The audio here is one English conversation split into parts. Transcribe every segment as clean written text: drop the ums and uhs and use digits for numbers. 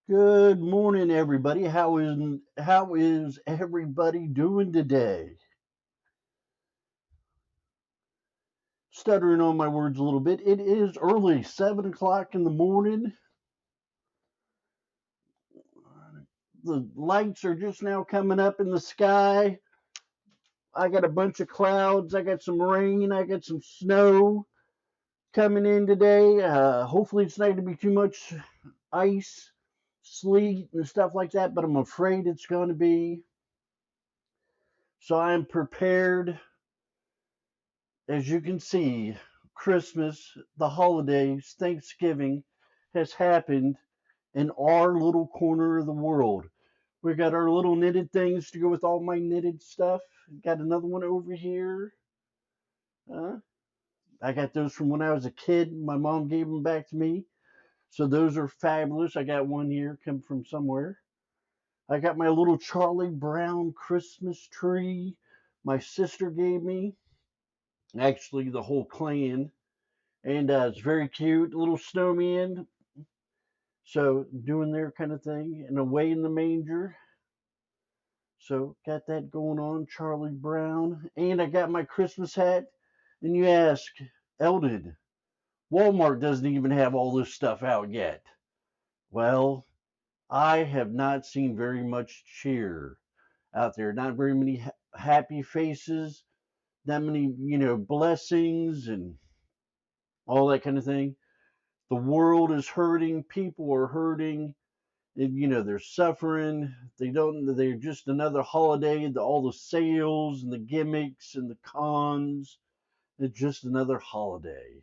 Good morning, everybody. How is everybody doing today? Stuttering on my words a little bit. It is early, 7 o'clock in the morning. The lights are just now coming up in the sky. I got a bunch of clouds. I got some rain. I got some snow coming in today. Hopefully, it's not going to be too much ice, sleet, and stuff like that. But I'm afraid it's going to be. So I'm prepared. As you can see, Christmas, the holidays, Thanksgiving has happened in our little corner of the world. We got our little knitted things to go with all my knitted stuff. Got another one over here. Uh, I got those from when I was a kid. My mom gave them back to me. So those are fabulous. I got one here come from somewhere. I got my little Charlie Brown Christmas tree my sister gave me. Actually, the whole clan. And it's very cute, little snowman. So doing their kind of thing, and away in the manger. So got that going on, Charlie Brown, and I got my Christmas hat. And you ask, Eldon, Walmart doesn't even have all this stuff out yet. Well, I have not seen very much cheer out there. Not very many happy faces. That many, blessings and all that kind of thing. The world is hurting. People are hurting. They're suffering. They're just another holiday. All the sales and the gimmicks and the cons. It's just another holiday.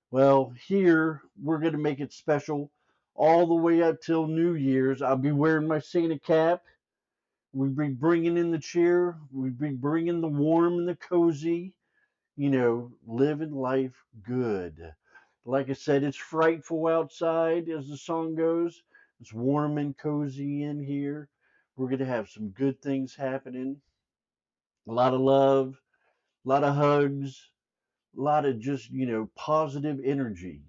Well, here we're going to make it special all the way up till New Year's. I'll be wearing my Santa cap. We'll be bringing in the cheer. We'll be bringing the warm and the cozy. Living life good. Like I said, it's frightful outside, as the song goes. It's warm and cozy in here. We're going to have some good things happening. A lot of love, a lot of hugs, a lot of just, positive energy.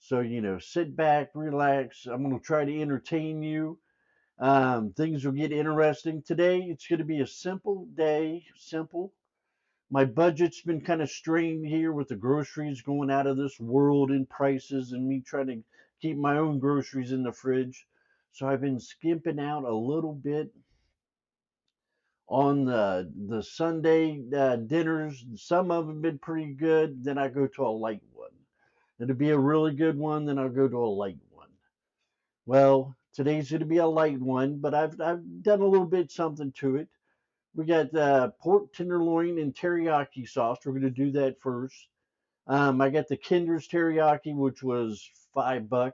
So, sit back, relax. I'm going to try to entertain you. Things will get interesting. Today, it's going to be a simple day, simple. My budget's been kind of strained here with the groceries going out of this world in prices and me trying to keep my own groceries in the fridge. So I've been skimping out a little bit on the Sunday dinners. Some of them been pretty good. Then I go to a light one. It'll be a really good one. Then I'll go to a light one. Well, today's going to be a light one, but I've done a little bit something to it. We got pork tenderloin and teriyaki sauce. We're going to do that first. I got the Kinder's teriyaki, which was $5.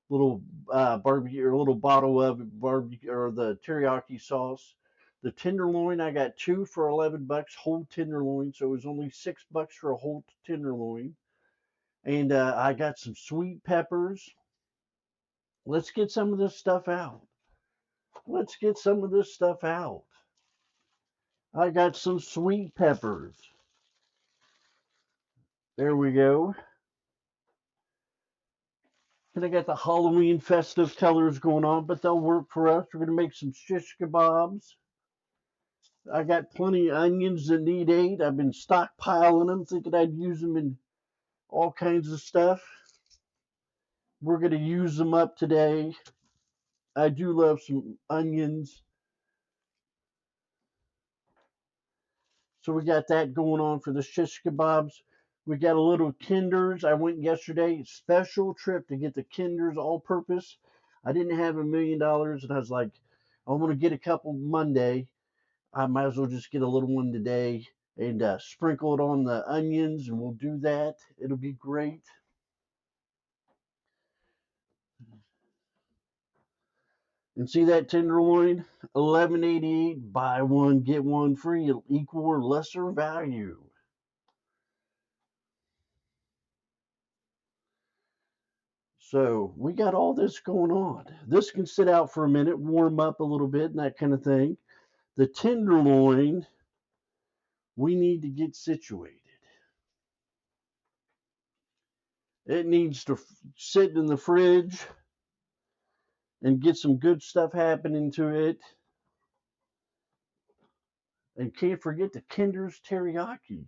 Little barbecue or a little bottle of barbecue or the teriyaki sauce. The tenderloin I got two for $11, whole tenderloin, so it was only $6 for a whole tenderloin. And I got some sweet peppers. Let's get some of this stuff out. Let's get some of this stuff out. I got some sweet peppers. There we go. And I got the Halloween festive colors going on, but they'll work for us. We're going to make some shish kebabs. I got plenty of onions that need ate. I've been stockpiling them, thinking I'd use them in all kinds of stuff. We're going to use them up today. I do love some onions. So we got that going on for the shish kebabs. We got a little Kinders. I went yesterday, special trip to get the Kinders all purpose. I didn't have $1 million, and I was like, I'm going to get a couple Monday. I might as well just get a little one today and sprinkle it on the onions, and we'll do that. It'll be great. And see that tenderloin? 11.88. Buy one get one free. Equal or lesser value. So we got all this going on. This can sit out for a minute, warm up a little bit, and that kind of thing. The tenderloin, we need to get situated. It needs to sit in the fridge and get some good stuff happening to it. And can't forget the Kinder's Teriyaki.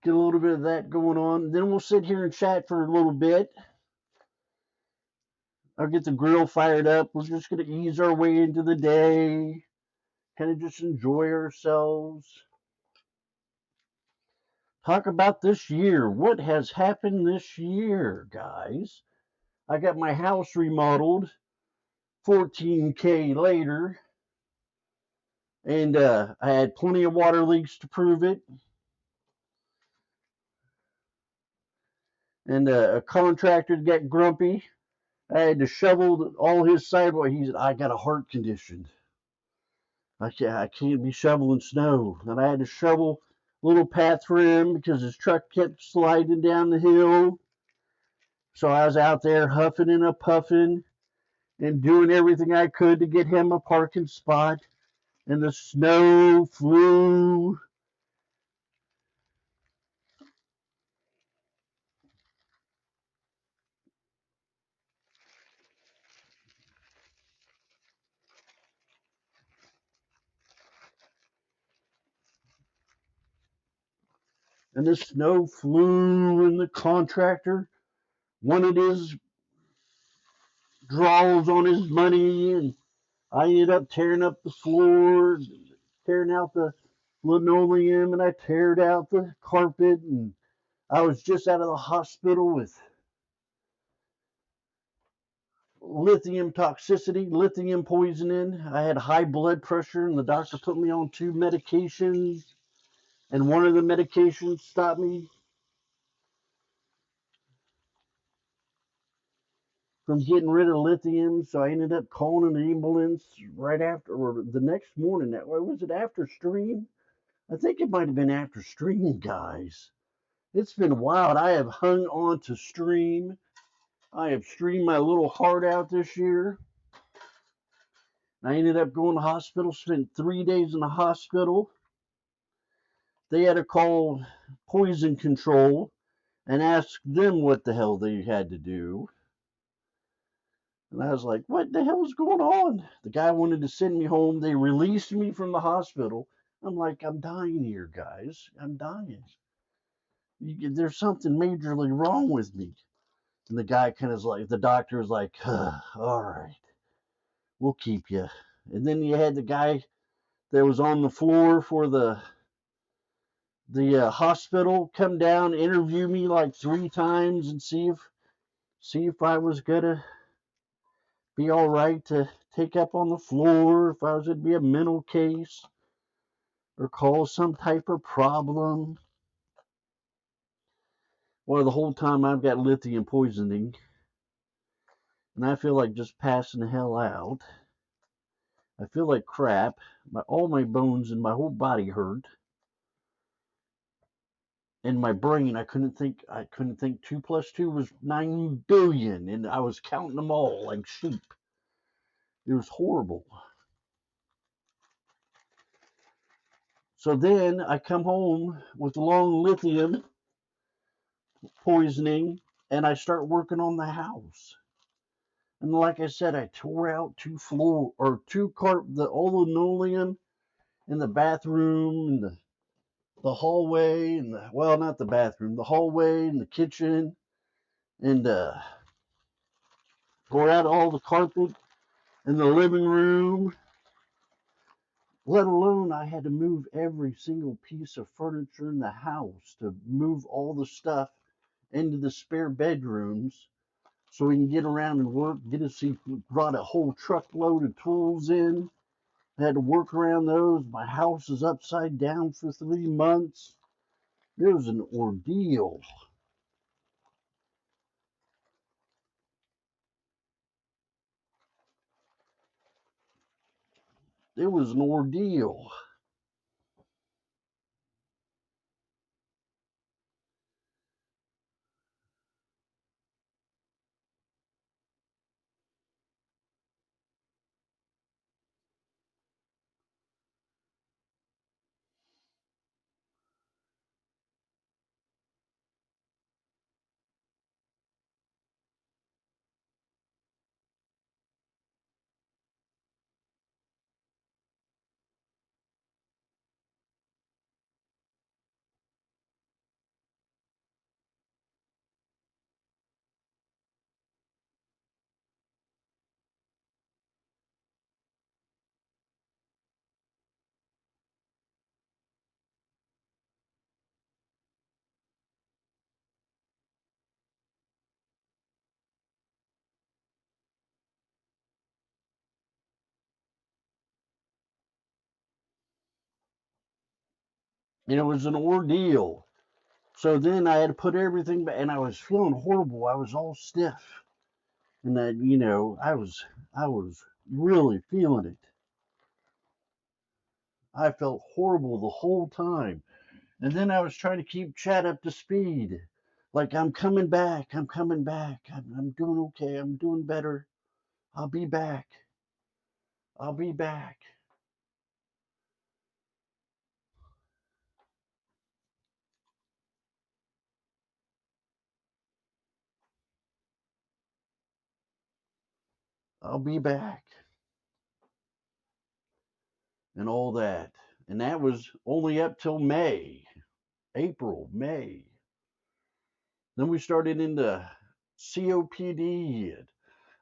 Get a little bit of that going on. Then we'll sit here and chat for a little bit. I'll get the grill fired up. We're just going to ease our way into the day, kind of just enjoy ourselves. Talk about this year. What has happened this year, guys? I got my house remodeled 14K later, and I had plenty of water leaks to prove it. And a contractor got grumpy. I had to shovel all his sidewalk. He said, I got a heart condition. I can't be shoveling snow. And I had to shovel a little path for him because his truck kept sliding down the hill. So I was out there huffing and a puffing and doing everything I could to get him a parking spot. And the snow flew. And the snow flew, and the contractor wanted his draws on his money, and I ended up tearing up the floor, tearing out the linoleum, and I teared out the carpet, and I was just out of the hospital with lithium toxicity, lithium poisoning. I had high blood pressure, and the doctor put me on 2 medications, and one of the medications stopped me from getting rid of lithium, so I ended up calling an ambulance right after, or the next morning. Was it after stream? I think it might have been after stream, guys. It's been wild. I have hung on to stream. I have streamed my little heart out this year. I ended up going to the hospital, spent 3 days in the hospital. They had to call poison control and ask them what the hell they had to do. And I was like, what the hell is going on? The guy wanted to send me home. They released me from the hospital. I'm like, I'm dying here, guys. I'm dying. There's something majorly wrong with me. And the guy kind of like, the doctor was like, all right, we'll keep you. And then you had the guy that was on the floor for the hospital come down, interview me like 3 times, and see if I was gonna be all right to take up on the floor, if I was gonna be a mental case or cause some type of problem. Well, the whole time I've got lithium poisoning, and I feel like just passing the hell out. I feel like crap. All my bones and my whole body hurt. In my brain, I couldn't think 2 plus 2 was 9 billion, and I was counting them all like sheep. It was horrible. So then I come home with long lithium poisoning, and I start working on the house. And like I said, I tore out 2 floor or 2 the all linoleum in the bathroom and the hallway and well, not the bathroom, the hallway and the kitchen, and tore out all the carpet in the living room. Let alone I had to move every single piece of furniture in the house to move all the stuff into the spare bedrooms so we can get around and work. Brought a whole truckload of tools in. I had to work around those. My house is upside down for 3 months. It was an ordeal. It was an ordeal. and it was an ordeal. So then I had to put everything back, and I was feeling horrible. I was all stiff, and that I was really feeling it. I felt horrible the whole time. And then I was trying to keep Chad up to speed. Like, I'm coming back. I'm coming back. I'm doing okay. I'm doing better. I'll be back. I'll be back. I'll be back. And all that. And that was only up till May, April, May. Then we started into COPD.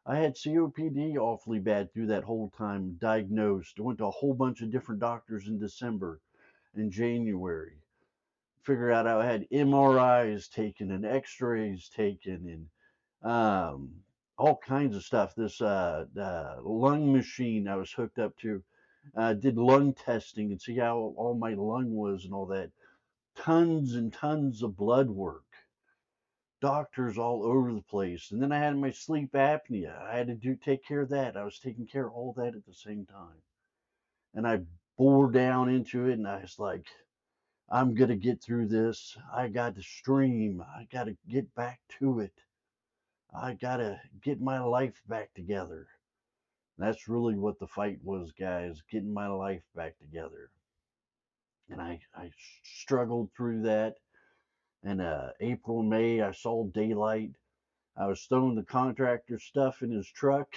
I had COPD awfully bad through that whole time, diagnosed. I went to a whole bunch of different doctors in December and January. Figure out I had MRIs taken and X-rays taken and all kinds of stuff. This lung machine I was hooked up to did lung testing and see how all my lung was and all that. Tons and tons of blood work. Doctors all over the place. And then I had my sleep apnea. I had to take care of that. I was taking care of all that at the same time. And I bore down into it and I was like, I'm going to get through this. I got to stream. I got to get back to it. I got to get my life back together. That's really what the fight was, guys, getting my life back together. And I struggled through that. And April, May, I saw daylight. I was throwing the contractor stuff in his truck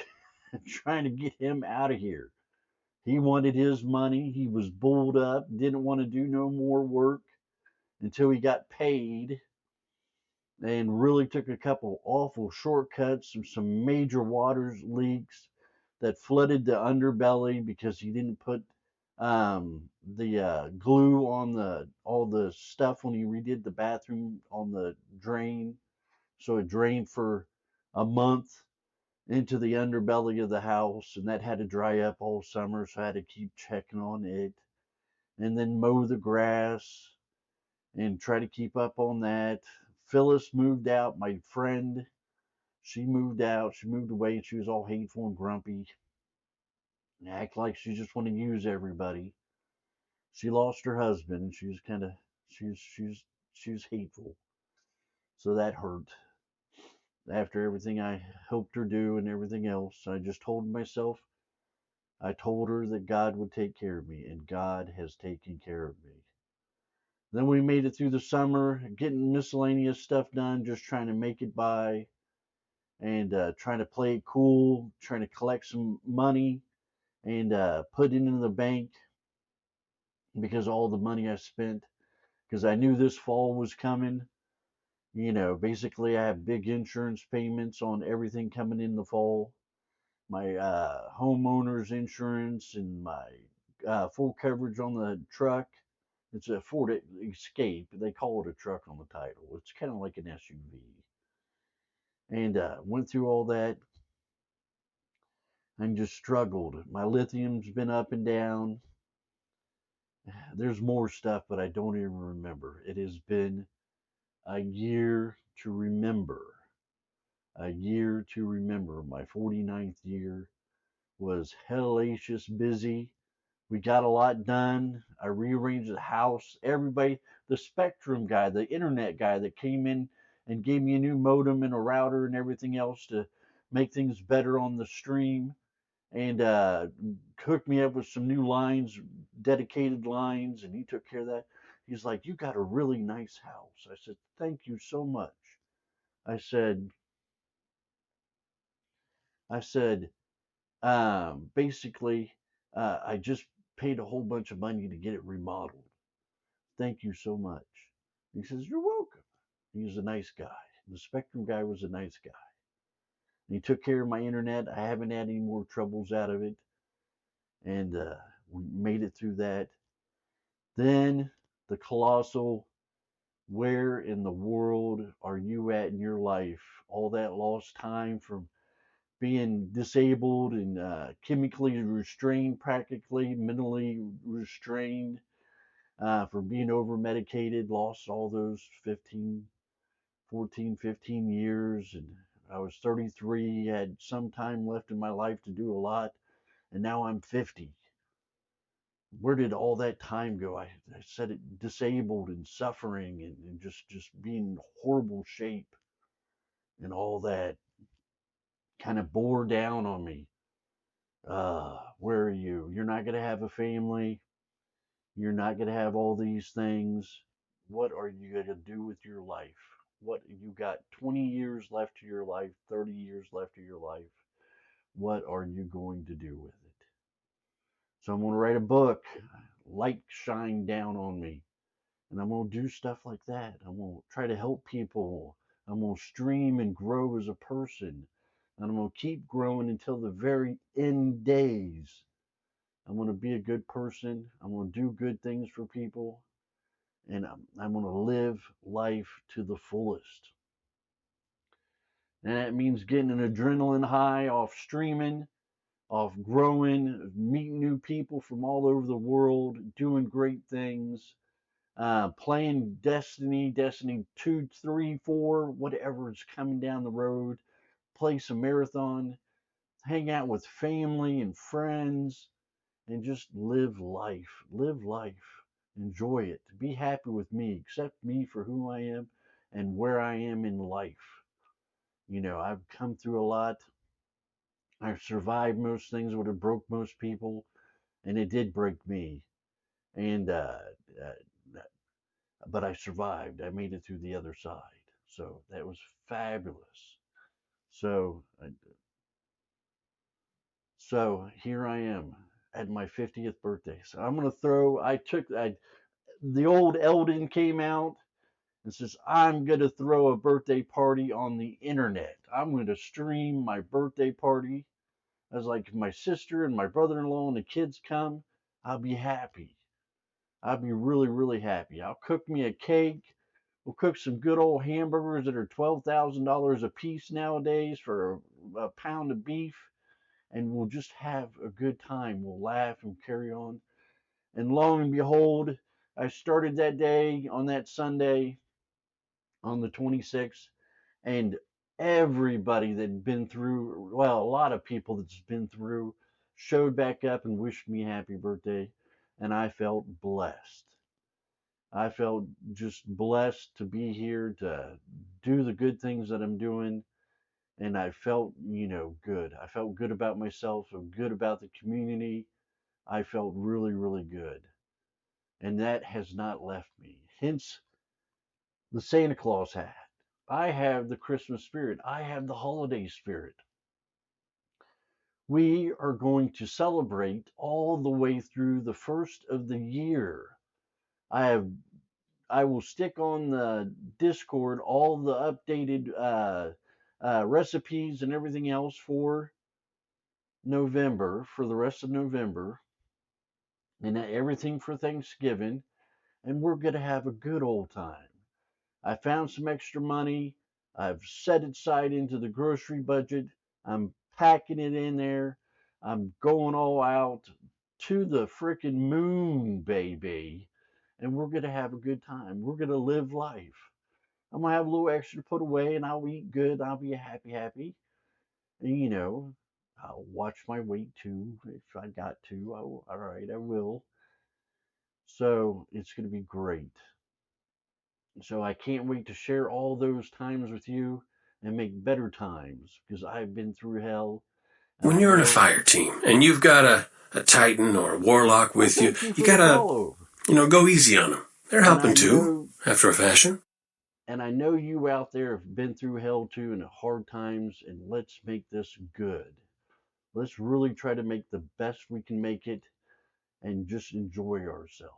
and trying to get him out of here. He wanted his money. He was bulled up, didn't want to do no more work until he got paid, and really took a couple awful shortcuts and some major water leaks that flooded the underbelly because he didn't put the glue on the all the stuff when he redid the bathroom on the drain, so it drained for a month into the underbelly of the house, and that had to dry up all summer, so I had to keep checking on it, and then mow the grass and try to keep up on that. Phyllis moved out, my friend. She moved out. She moved away, and she was all hateful and grumpy, and act like she just wanted to use everybody. She lost her husband, and she was kind of she was hateful, so that hurt. After everything I helped her do and everything else, I just told myself, I told her that God would take care of me, and God has taken care of me. Then we made it through the summer, getting miscellaneous stuff done, just trying to make it by and trying to play it cool, trying to collect some money and put it in the bank because all the money I spent, because I knew this fall was coming. Basically, I have big insurance payments on everything coming in the fall. My homeowner's insurance and my full coverage on the truck. It's a Ford Escape. They call it a truck on the title. It's kind of like an SUV. And went through all that and just struggled. My lithium's been up and down. There's more stuff, but I don't even remember. It has been a year to remember. A year to remember. My 49th year was hellacious busy. We got a lot done. I rearranged the house. Everybody, the Spectrum guy, the internet guy that came in and gave me a new modem and a router and everything else to make things better on the stream and hooked me up with some new lines, dedicated lines, and he took care of that. He's like, "You got a really nice house." I said, "Thank you so much." I said, I said, basically, I just paid a whole bunch of money to get it remodeled. Thank you so much. He says, "You're welcome." He was a nice guy. The Spectrum guy was a nice guy. And he took care of my internet. I haven't had any more troubles out of it. And we made it through that. Then the colossal, where in the world are you at in your life? All that lost time from being disabled and chemically restrained, practically mentally restrained, for being over medicated. Lost all those 15 years, and I was 33, had some time left in my life to do a lot, and now I'm 50. Where did all that time go? I said it, disabled and suffering, and just being in horrible shape, and all that kind of bore down on me. Where are you? You're not going to have a family. You're not going to have all these things. What are you going to do with your life? What you got 20 years left to your life, 30 years left to your life. What are you going to do with it? So I'm going to write a book, light shine down on me. And I'm going to do stuff like that. I'm going to try to help people. I'm going to stream and grow as a person. And I'm going to keep growing until the very end days. I'm going to be a good person. I'm going to do good things for people. And I'm going to live life to the fullest. And that means getting an adrenaline high off streaming, off growing, meeting new people from all over the world, doing great things, playing Destiny 2, 3, 4, whatever is coming down the road, play some marathon, hang out with family and friends, and just live life. Live life. Enjoy it. Be happy with me. Accept me for who I am and where I am in life. I've come through a lot. I've survived most things that would have broke most people, and it did break me. And uh, but I survived. I made it through the other side. So that was fabulous. So so here I am at my 50th birthday. So I'm gonna throw. The old Eldon came out and says I'm gonna throw a birthday party on the internet. I'm gonna stream my birthday party. I was like, if my sister and my brother-in-law and the kids come, I'll be happy. I'll be really, really happy. I'll cook me a cake. We'll cook some good old hamburgers that are $12,000 a piece nowadays for a pound of beef, and we'll just have a good time. We'll laugh and carry on. And lo and behold, I started that day on that Sunday on the 26th, and everybody that'd been through, well, a lot of people that's been through, showed back up and wished me happy birthday, and I felt blessed. I felt just blessed to be here to do the good things that I'm doing. And I felt, good. I felt good about myself, felt good about the community. I felt really, really good. And that has not left me. Hence the Santa Claus hat. I have the Christmas spirit. I have the holiday spirit. We are going to celebrate all the way through the first of the year. I have I will stick on the Discord all the updated recipes and everything else for November, for the rest of November, and everything for Thanksgiving, and we're going to have a good old time. I found some extra money. I've set it aside into the grocery budget. I'm packing it in there. I'm going all out to the freaking moon, baby. And we're going to have a good time. We're going to live life. I'm gonna have a little extra to put away, and I'll eat good. I'll be happy, happy. And, I'll watch my weight too if I got to. All right, I will. So it's gonna be great. So I can't wait to share all those times with you and make better times because I've been through hell, and When I you're in a know. fire team and you've got a Titan or a Warlock Well, with you, thank you you for the gotta, follow, go easy on them. They're and helping I too, know. after a fashion. And I know you out there have been through hell too and hard times, and let's make this good. Let's really try to make the best we can make it and just enjoy ourselves.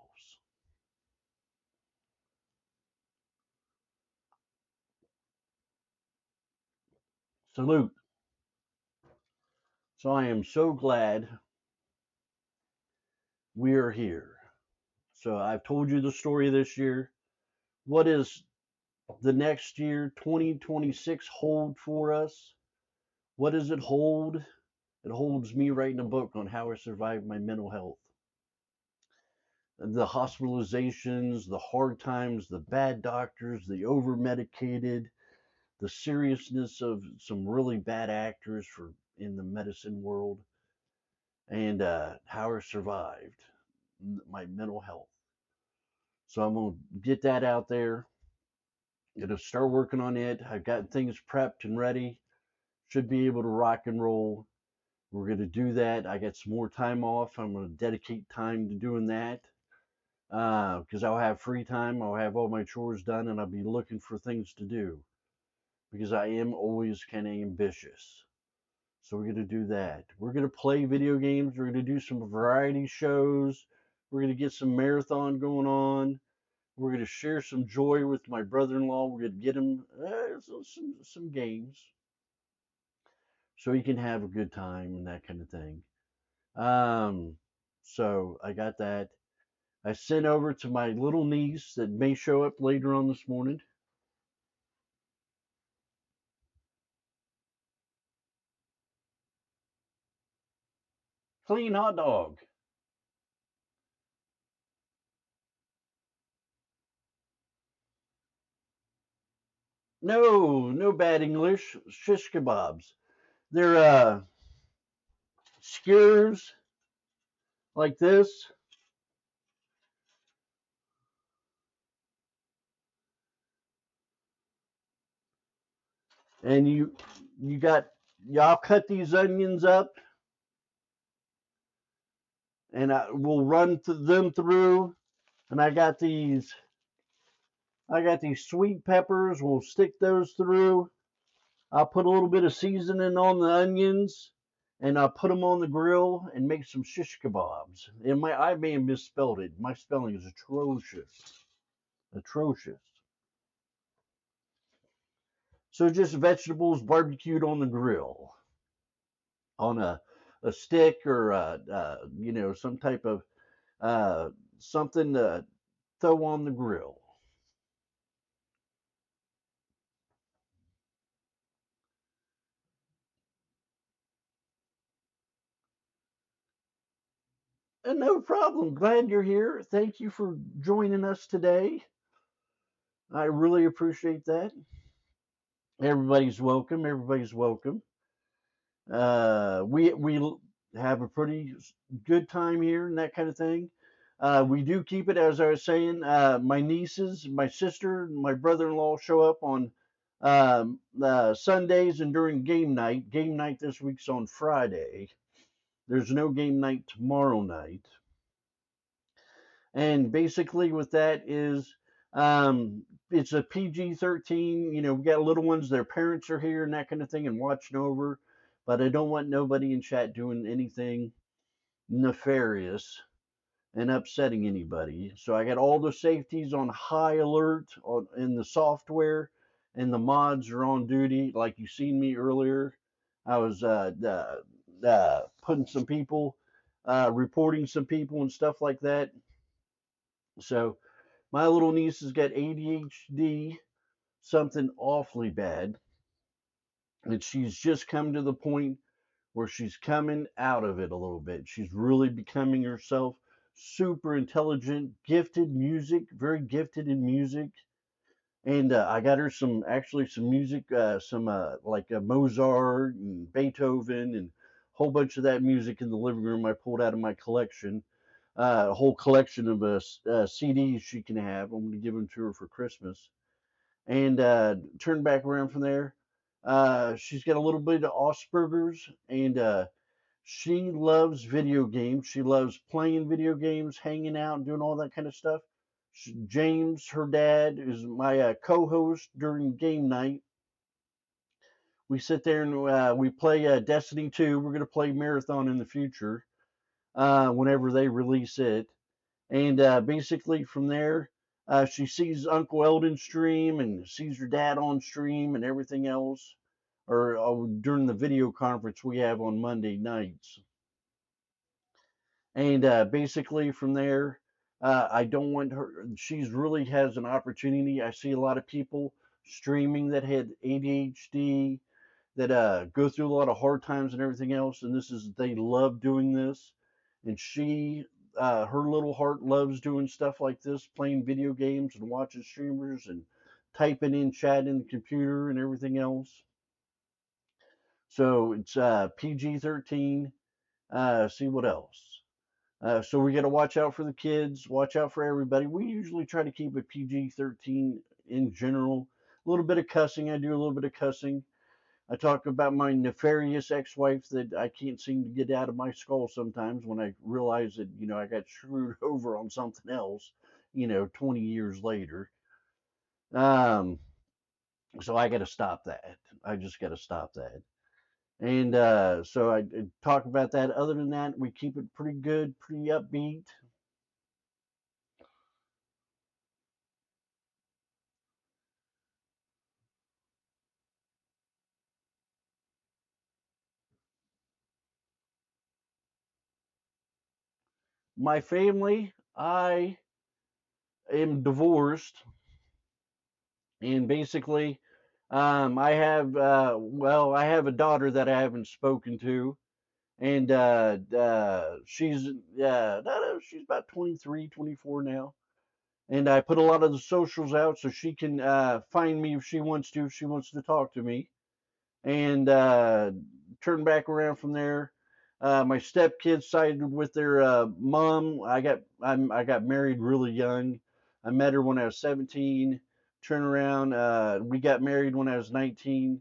Salute. So I am so glad we are here. So I've told you the story this year. What is the next year, 2026, hold for us? What does it hold? It holds me writing a book on how I survived my mental health. the hospitalizations, the hard times, the bad doctors, the over medicated, the seriousness of some really bad actors for in the medicine world, and how I survived my mental health. So I'm gonna get that out there. Gonna start working on it. I've got things prepped and ready. Should be able to rock and roll. We're gonna do that. I got some more time off. I'm gonna dedicate time to doing that because I'll have free time. I'll have all my chores done, and I'll be looking for things to do because I am always kind of ambitious. So we're gonna do that. We're gonna play video games. We're gonna do some variety shows. We're gonna get some marathon going on. We're gonna share some joy with my brother-in-law. We're gonna get him some games so he can have a good time and that kind of thing. Um, so I got that. I sent over to my little niece that may show up later on this morning. Clean hot dog. No, no bad English. Shish kebabs. They're skewers like this, and you got y'all cut these onions up, and we'll run them through. And I got these sweet peppers. We'll stick those through. I'll put a little bit of seasoning on the onions, and I'll put them on the grill and make some shish kebabs. And I may have misspelled it. My spelling is atrocious, atrocious. So just vegetables barbecued on the grill, on a stick or some type of uh, something to throw on the grill. And no problem. Glad you're here. Thank you for joining us today. I really appreciate that. Everybody's welcome. Everybody's welcome. We have a pretty good time here and that kind of thing. We do keep it, as I was saying. My nieces, my sister, and my brother-in-law show up on Sundays and during game night. Game night this week's on Friday. There's no game night tomorrow night. And basically, with that is it's a PG-13. We got little ones, their parents are here and that kind of thing and watching over. But I don't want nobody in chat doing anything nefarious and upsetting anybody. So I got all the safeties on high alert in the software, and the mods are on duty. Like you seen me earlier, I was putting some people, reporting some people and stuff like that. So my little niece has got ADHD, something awfully bad, and she's just come to the point where she's coming out of it a little bit. She's really becoming herself, super intelligent, gifted music, very gifted in music. And I got her some music, some like Mozart and Beethoven and a whole bunch of that music in the living room I pulled out of my collection. A whole collection of CDs she can have. I'm going to give them to her for Christmas. And turn back around from there. She's got a little bit of Asperger's, and she loves video games. She loves playing video games, hanging out, and doing all that kind of stuff. James, her dad, is my co-host during game night. We sit there and we play Destiny 2. We're going to play Marathon in the future whenever they release it. And basically from there, she sees Uncle Eldon stream and sees her dad on stream and everything else, or during the video conference we have on Monday nights. And basically from there, I don't want her. She's really has an opportunity. I see a lot of people streaming that had ADHD, that go through a lot of hard times and everything else. And they love doing this. And she her little heart loves doing stuff like this, playing video games and watching streamers and typing in chat in the computer and everything else. So it's PG-13. See what else. So we got to watch out for the kids, watch out for everybody. We usually try to keep it PG-13 in general. A little bit of cussing. I do a little bit of cussing. I talk about my nefarious ex-wife that I can't seem to get out of my skull sometimes when I realize that, I got screwed over on something else, 20 years later. Um, so I got to stop that. I just got to stop that. And so I talk about that. Other than that, we keep it pretty good, pretty upbeat. My family, I am divorced, and basically, I have a daughter that I haven't spoken to, and she's about 23, 24 now. And I put a lot of the socials out so she can find me if she wants to talk to me, and turn back around from there. My stepkids sided with their mom. I got married really young. I met her when I was 17. Turn around. We got married when I was 19.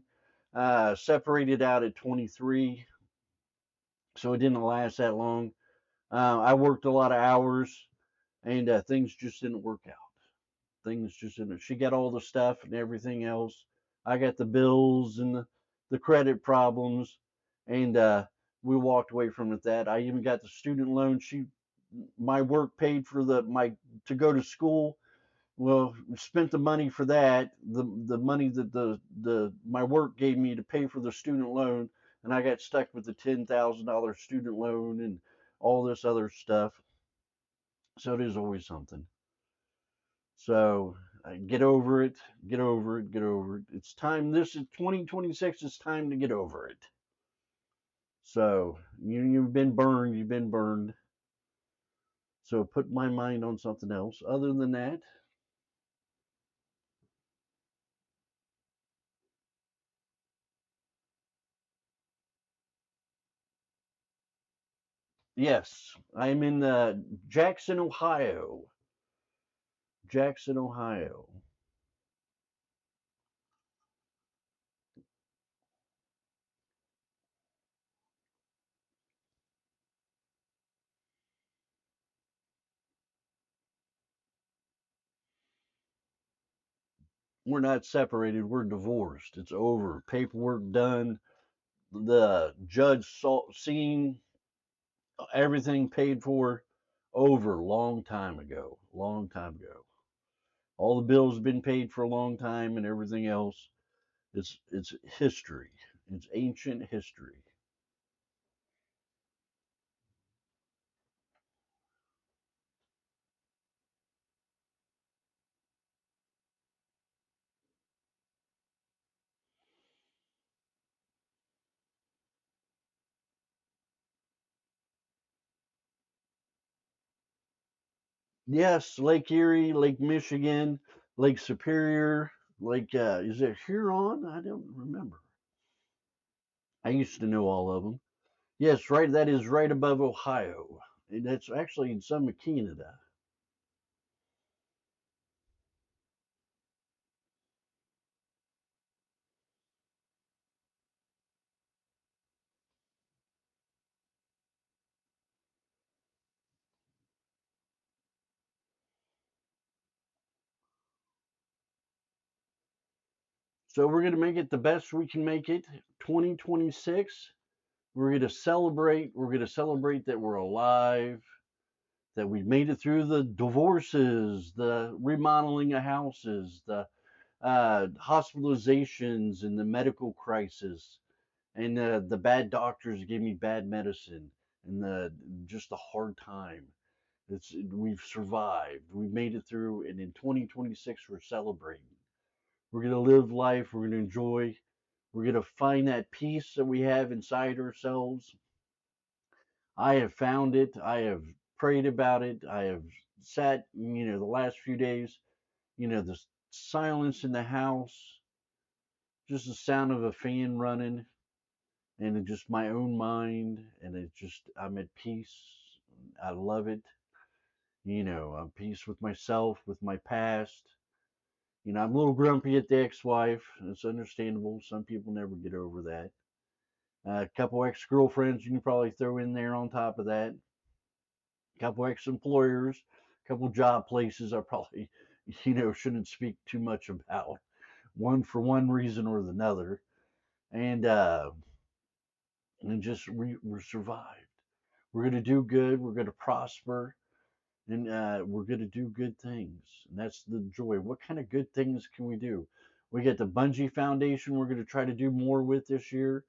Separated out at 23, so it didn't last that long. I worked a lot of hours, and things just didn't work out. Things just didn't. She got all the stuff and everything else. I got the bills and the credit problems, and we walked away from it. That I even got the student loan. My work paid for my to go to school. Well, spent the money for that. The money that the my work gave me to pay for the student loan, and I got stuck with the $10,000 student loan and all this other stuff. So it is always something. So get over it, get over it, get over it. It's time. This is 2026. It's time to get over it. So you've been burned. You've been burned. So put my mind on something else. Other than that, yes, I'm in Jackson, Ohio. Jackson, Ohio. We're not separated. We're divorced. It's over. Paperwork done. The judge seen everything paid for. Over. Long time ago. Long time ago. All the bills have been paid for a long time, and everything else. It's history. It's ancient history. Yes, Lake Erie, Lake Michigan, Lake Superior, Lake is it Huron? I don't remember. I used to know all of them. Yes, right. That is right above Ohio. And that's actually in some of Canada. So we're gonna make it the best we can make it. 2026. We're gonna celebrate. We're gonna celebrate that we're alive, that we made it through the divorces, the remodeling of houses, the hospitalizations, and the medical crisis, and the bad doctors gave me bad medicine, and the just the hard time. We've survived. We made it through, and in 2026 we're celebrating. We're gonna live life. We're gonna enjoy. We're gonna find that peace that we have inside ourselves. I have found it. I have prayed about it. I have sat, the last few days, the silence in the house, just the sound of a fan running, and it just my own mind, and it just I'm at peace. I love it. I'm at peace with myself, with my past. I'm a little grumpy at the ex-wife. It's understandable. Some people never get over that. A couple ex-girlfriends you can probably throw in there on top of that. A couple ex-employers, a couple job places I probably, shouldn't speak too much about. One for one reason or another, and just we survived. We're gonna do good. We're gonna prosper, and we're gonna do good things. And that's the joy. What kind of good things can we do? We got the Bungee Foundation. We're gonna try to do more with this year.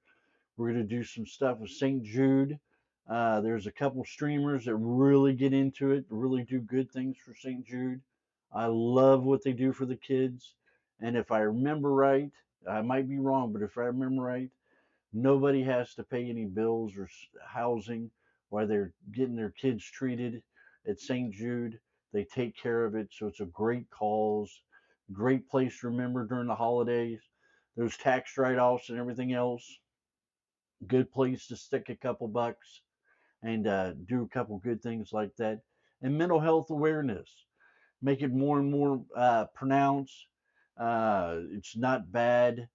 We're going to do some stuff with St. Jude. There's a couple streamers that really get into it, really do good things for St. Jude. I love what they do for the kids. And if I remember right, I might be wrong, but if I remember right, nobody has to pay any bills or housing while they're getting their kids treated at St. Jude. They take care of it, so it's a great cause, great place to remember during the holidays. Those tax write-offs and everything else, good place to stick a couple bucks and do a couple good things like that. And mental health awareness, make it more and more pronounced. It's not bad.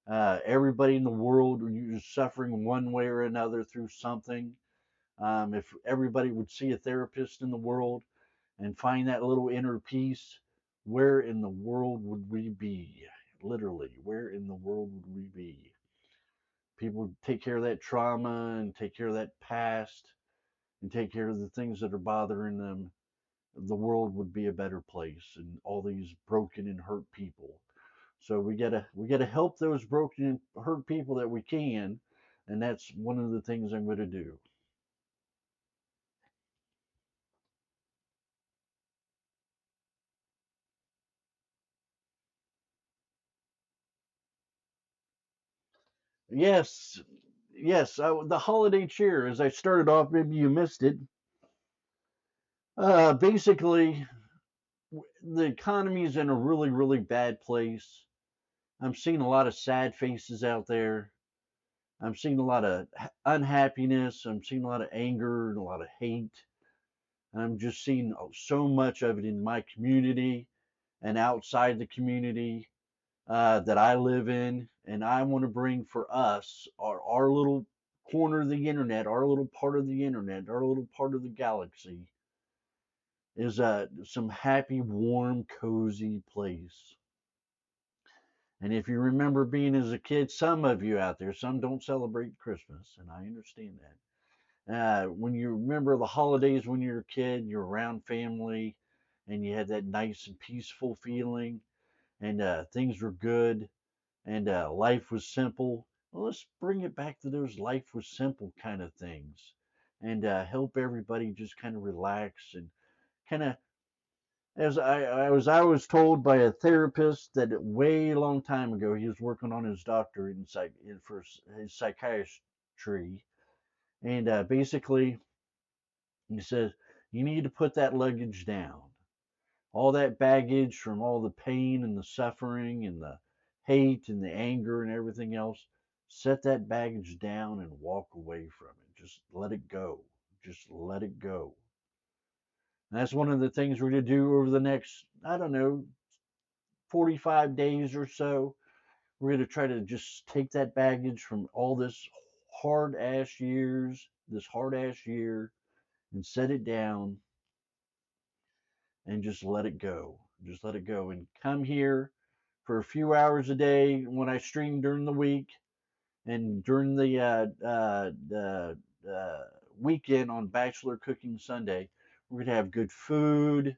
Everybody in the world is suffering one way or another through something. If everybody would see a therapist in the world and find that little inner peace, where in the world would we be? Literally, where in the world would we be? People take care of that trauma and take care of that past and take care of the things that are bothering them, the world would be a better place and all these broken and hurt people. So we gotta help those broken and hurt people that we can, and that's one of the things I'm gonna do. Yes, yes. The holiday cheer, as I started off, maybe you missed it. Basically, the economy is in a really, really bad place. I'm seeing a lot of sad faces out there. I'm seeing a lot of unhappiness. I'm seeing a lot of anger and a lot of hate. I'm just seeing so much of it in my community and outside the community that I live in. And I want to bring for us, our little corner of the internet, our little part of the internet, our little part of the galaxy, is some happy, warm, cozy place. And if you remember being as a kid, some of you out there, some don't celebrate Christmas, and I understand that. When you remember the holidays when you were a kid, you're around family, and you had that nice and peaceful feeling, and things were good, and life was simple. Well, let's bring it back to those life was simple kind of things, and help everybody just kind of relax and kind of as I was told by a therapist that way long time ago he was working on his doctorate for his psychiatry, and basically he says you need to put that luggage down, all that baggage from all the pain and the suffering and the hate and the anger and everything else. Set that baggage down and walk away from it. Just let it go. Just let it go. And that's one of the things we're going to do over the next, I don't know, 45 days or so. We're going to try to just take that baggage from all this hard ass year, and set it down and just let it go. Just let it go and come here for a few hours a day when I stream during the week and during the weekend on Bachelor Cooking Sunday. We're going to have good food,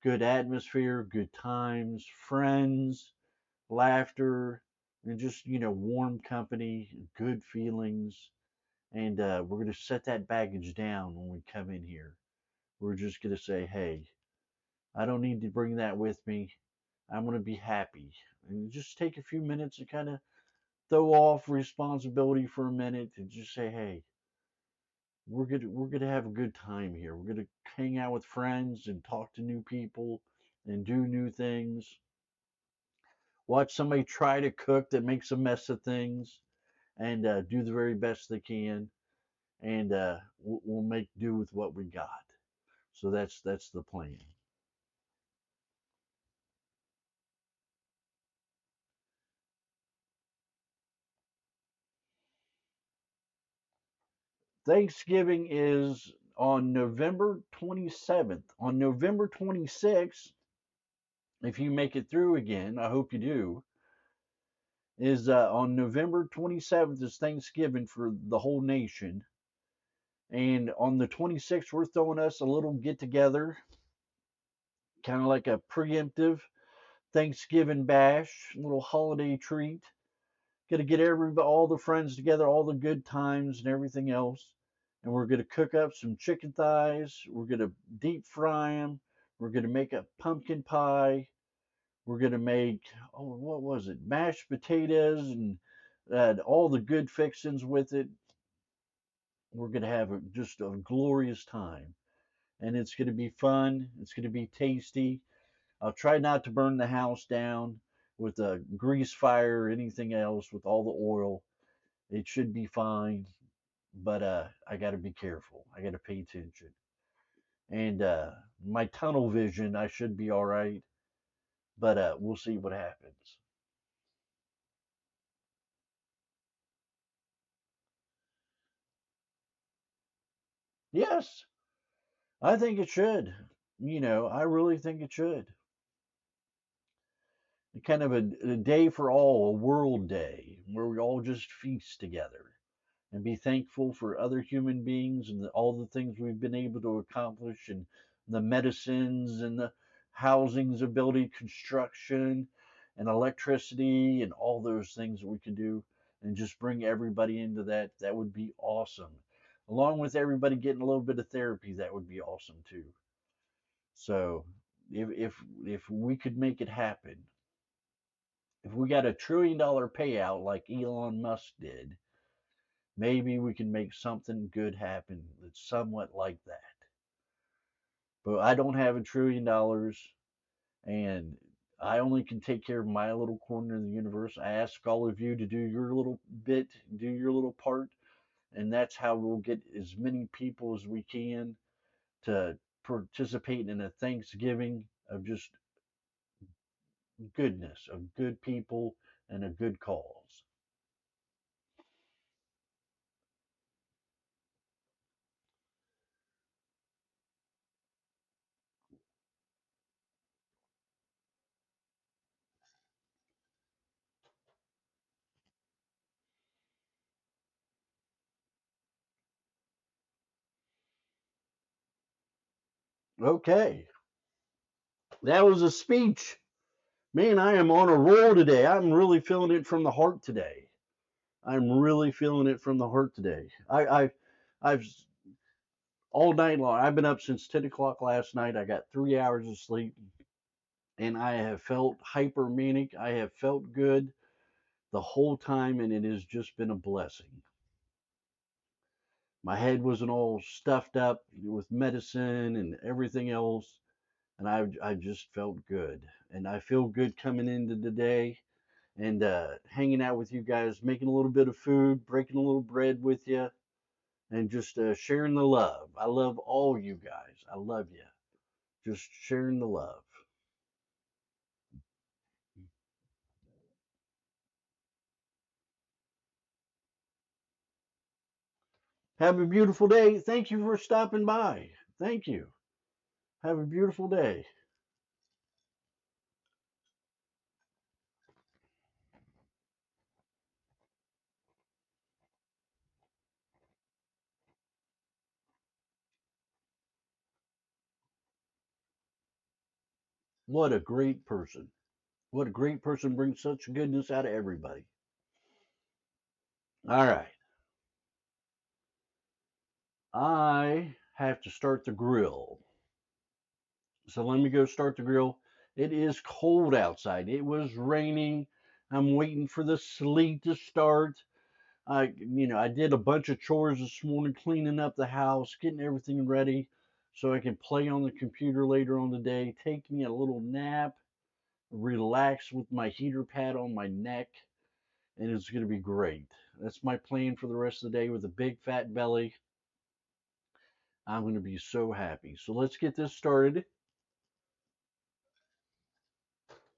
good atmosphere, good times, friends, laughter, and just warm company, good feelings. And we're going to set that baggage down when we come in here. We're just going to say, hey, I don't need to bring that with me. I'm going to be happy. And just take a few minutes to kind of throw off responsibility for a minute and just say, hey, we're gonna have a good time here. We're gonna hang out with friends and talk to new people and do new things. Watch somebody try to cook that makes a mess of things and do the very best they can, and we'll make do with what we got. So that's the plan. Thanksgiving is on November 27th. On November 26th, if you make it through again, I hope you do, is on November 27th is Thanksgiving for the whole nation. And on the 26th, we're throwing us a little get together, kind of like a preemptive Thanksgiving bash, a little holiday treat. Gonna get all the friends together, all the good times and everything else. And we're gonna cook up some chicken thighs. We're gonna deep fry them. We're gonna make a pumpkin pie. We're gonna make, oh, what was it? Mashed potatoes and all the good fixings with it. We're gonna have just a glorious time, and it's gonna be fun. It's gonna be tasty. I'll try not to burn the house down with a grease fire or anything else with all the oil. It should be fine, but I got to be careful. I got to pay attention. And my tunnel vision, I should be all right, but we'll see what happens. Yes, I think it should. I really think it should. Kind of a day for all, a world day where we all just feast together and be thankful for other human beings and all the things we've been able to accomplish and the medicines and the housings ability, construction and electricity and all those things that we can do and just bring everybody into that. That would be awesome. Along with everybody getting a little bit of therapy, that would be awesome too. So if we could make it happen, if we got $1 trillion payout like Elon Musk did, maybe we can make something good happen that's somewhat like that. But I don't have $1 trillion, and I only can take care of my little corner of the universe. I ask all of you to do your little bit, do your little part, and that's how we'll get as many people as we can to participate in a Thanksgiving of just goodness, of good people, and a good cause. Okay, that was a speech. Man, I am on a roll today. I'm really feeling it from the heart today. I'm really feeling it from the heart today. I've all night long. I've been up since 10 o'clock last night. I got 3 hours of sleep, and I have felt hypermanic. I have felt good the whole time, and it has just been a blessing. My head wasn't all stuffed up with medicine and everything else, and I just felt good, and I feel good coming into the day and hanging out with you guys, making a little bit of food, breaking a little bread with you, and just sharing the love. I love all you guys. I love you. Just sharing the love. Have a beautiful day. Thank you for stopping by. Thank you. Have a beautiful day. What a great person. What a great person brings such goodness out of everybody. All right. I have to start the grill. So let me go start the grill. It is cold outside. It was raining. I'm waiting for the sleet to start. I did a bunch of chores this morning, cleaning up the house, getting everything ready so I can play on the computer later on today, take me a little nap, relax with my heater pad on my neck, and it's going to be great. That's my plan for the rest of the day with a big fat belly. I'm going to be so happy. So let's get this started.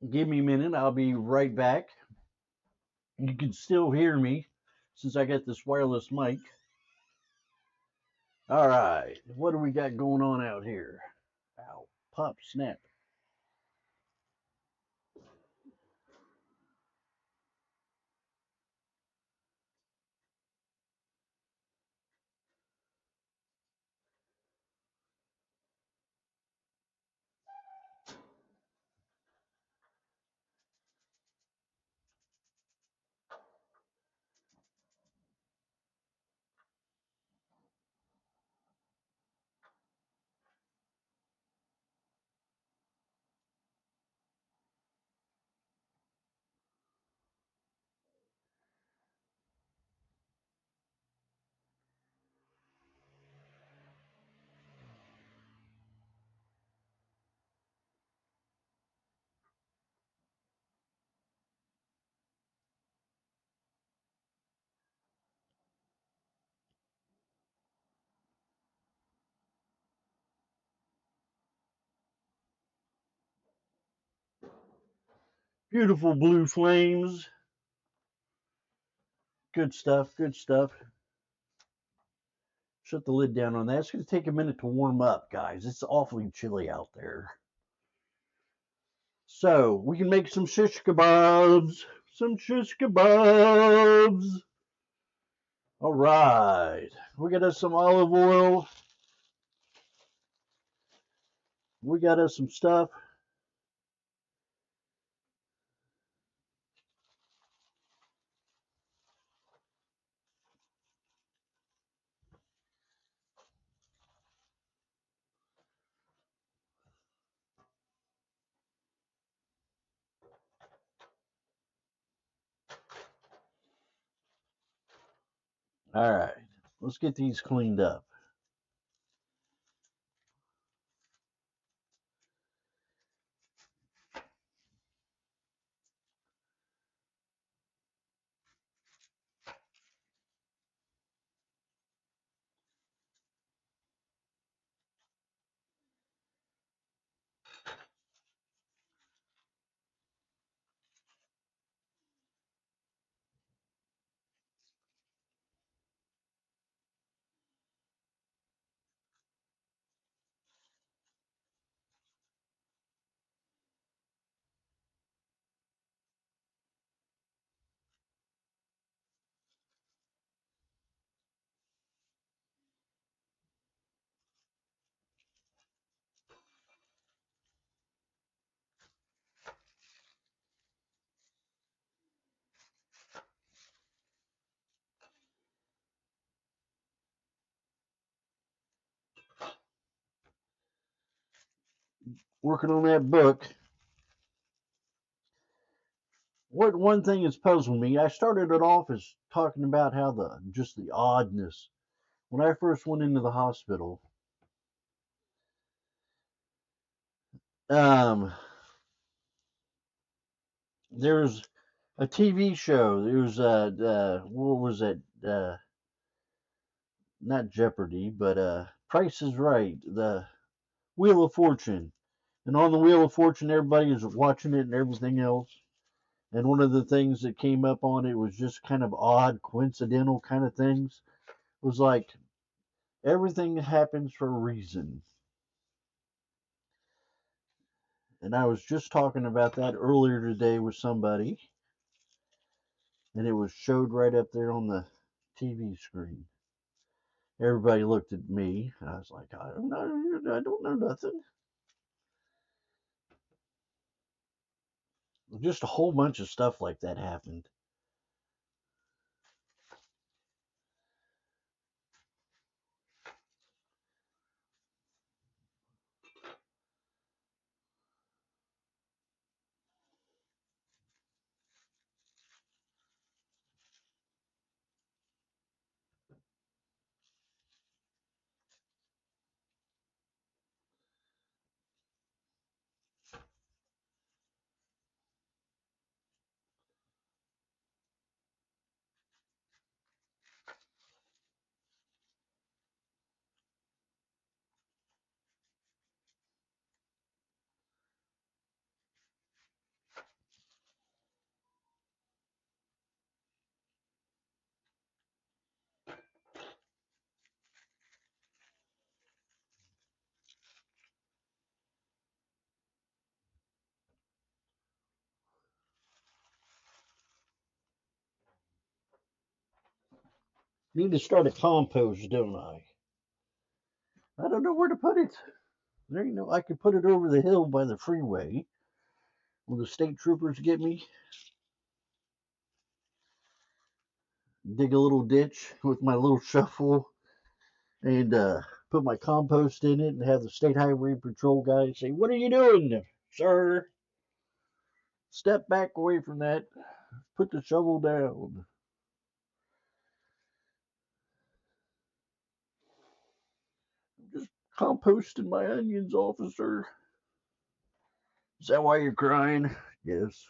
Give me a minute. I'll be right back. You can still hear me since I got this wireless mic. All right. What do we got going on out here? Ow. Pop, snap. Beautiful blue flames. Good stuff. Good stuff. Shut the lid down on that. It's going to take a minute to warm up, guys. It's awfully chilly out there. So we can make some shish kebabs. Some shish kebabs. All right. We got us some olive oil. We got us some stuff. All right. Let's get these cleaned up. Working on that book. What one thing that's puzzling me, I started it off as talking about how the oddness. When I first went into the hospital, um, there's a TV show. There's what was it? Not Jeopardy, but Price is Right. The Wheel of Fortune. And on the Wheel of Fortune, everybody is watching it and everything else. And one of the things that came up on it was just kind of odd, coincidental kind of things. It was like everything happens for a reason. And I was just talking about that earlier today with somebody, and it was showed right up there on the TV screen. Everybody looked at me. And I was like, I don't know nothing. Just a whole bunch of stuff like that happened. Need to start a compost, don't I? I don't know where to put it. There you know, I could put it over the hill by the freeway when the state troopers get me. Dig a little ditch with my little shovel and put my compost in it and have the state highway patrol guy say, "What are you doing, sir? Step back away from that. Put the shovel down." Just composting my onions, officer. Is that why you're crying? Yes.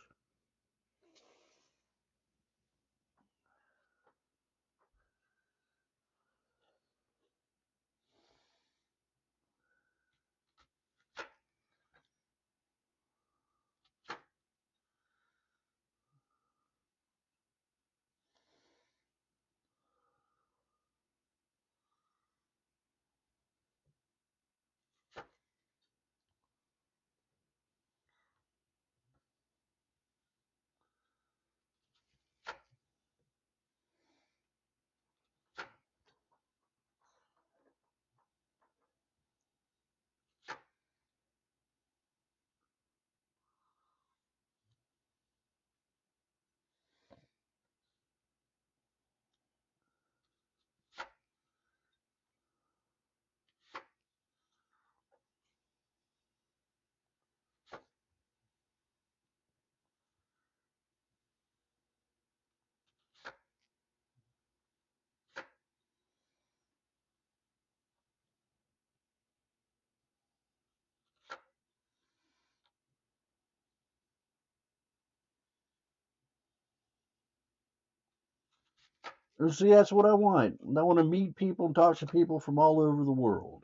See, that's what I want. I want to meet people and talk to people from all over the world.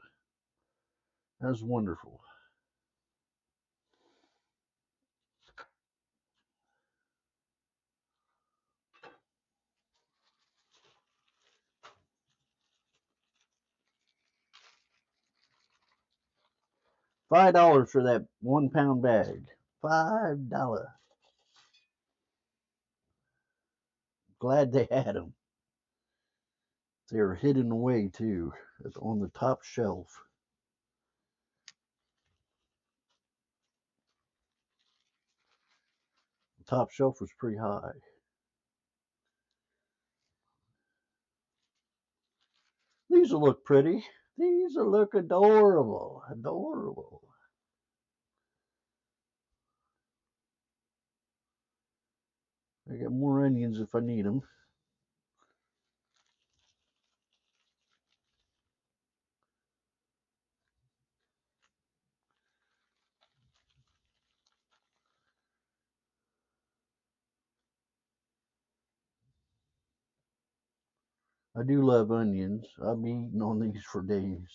That's wonderful. $5 for that 1 pound bag. $5. Glad they had them. They were hidden away too, on the top shelf. The top shelf was pretty high. These will look pretty. These will look adorable. Adorable. I got more onions if I need them. I do love onions. I'll be eating on these for days.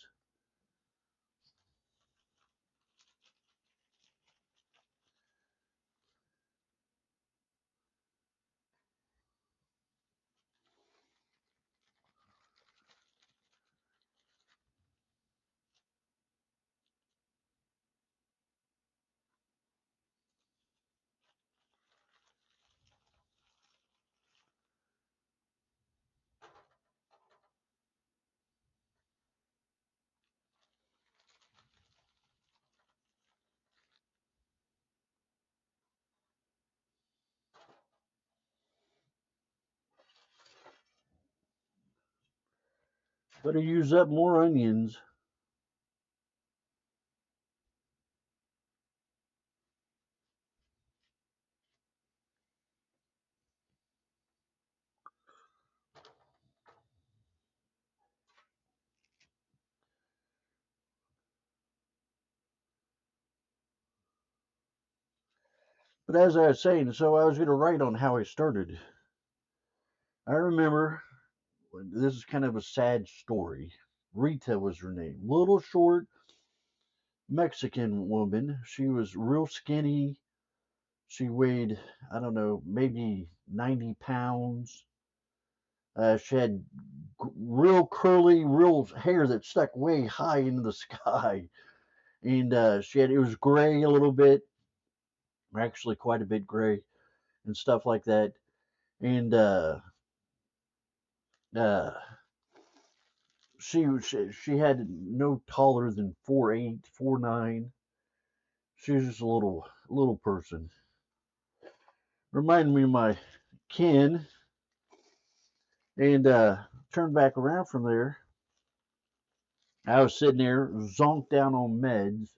Better use up more onions. But as I was saying, so I was going to write on how I started. I remember, this is kind of a sad story. Rita was her name. Little short Mexican woman. She was real skinny. She weighed, I don't know, maybe 90 pounds. She had real curly, real hair that stuck way high into the sky. And it was gray a little bit, actually quite a bit gray and stuff like that. And Uh, she had no taller than 4'8", 4'9". She was just a little person. Reminded me of my kin. And turned back around from there. I was sitting there, zonked down on meds,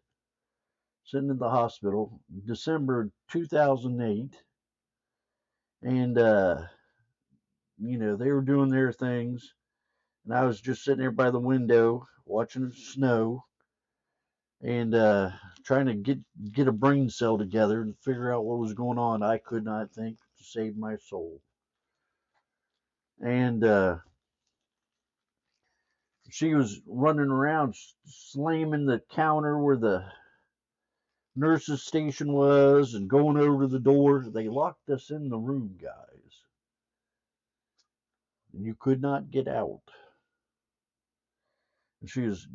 sitting in the hospital, December 2008. And, they were doing their things. And I was just sitting there by the window watching it snow and trying to get a brain cell together and figure out what was going on. I could not think to save my soul. And she was running around slamming the counter where the nurse's station was and going over to the door. They locked us in the room, guys. And you could not get out. And she was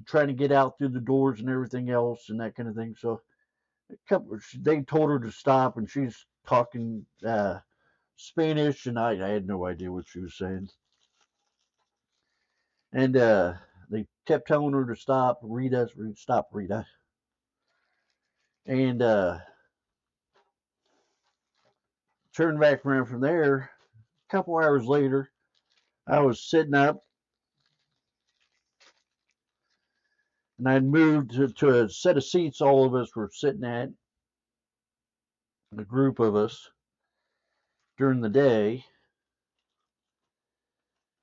trying to get out through the doors and everything else and that kind of thing. So they told her to stop, and she's talking Spanish, and I had no idea what she was saying. And they kept telling her to stop, Rita, stop, Rita. And turned back around from there. A couple hours later, I was sitting up, and I'd moved to a set of seats all of us were sitting at, a group of us, during the day.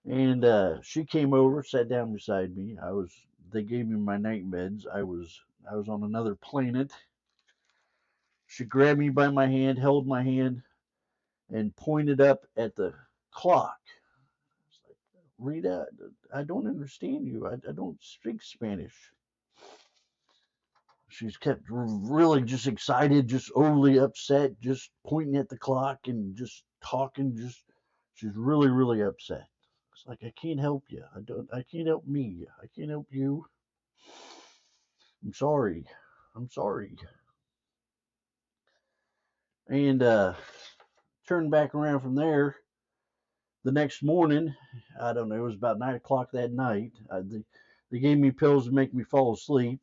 And she came over, sat down beside me. They gave me my night meds. I was on another planet. She grabbed me by my hand, held my hand, and pointed up at the clock. It's like, Rita, I don't understand you. I don't speak Spanish. She's kept really just excited, just overly upset, just pointing at the clock and just talking. She's really, really upset. It's like, I can't help you. I can't help me. I can't help you. I'm sorry. I'm sorry. And turned back around from there. The next morning, I don't know, it was about 9 o'clock that night. They gave me pills to make me fall asleep.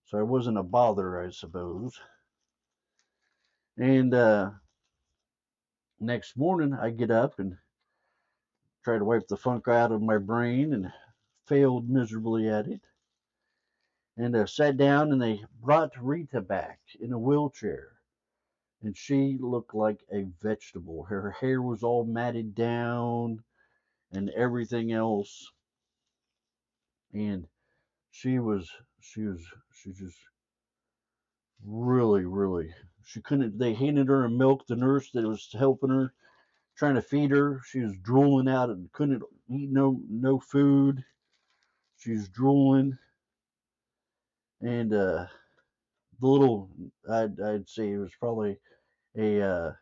So I wasn't a bother, I suppose. And next morning, I get up and try to wipe the funk out of my brain and failed miserably at it. And sat down, and they brought Rita back in a wheelchair. And she looked like a vegetable. Her hair was all matted down and everything else. And she was, she just really, really, she couldn't, they handed her a milk, the nurse that was helping her, trying to feed her. She was drooling out and couldn't eat no food. She was drooling. And the little, I'd say it was probably a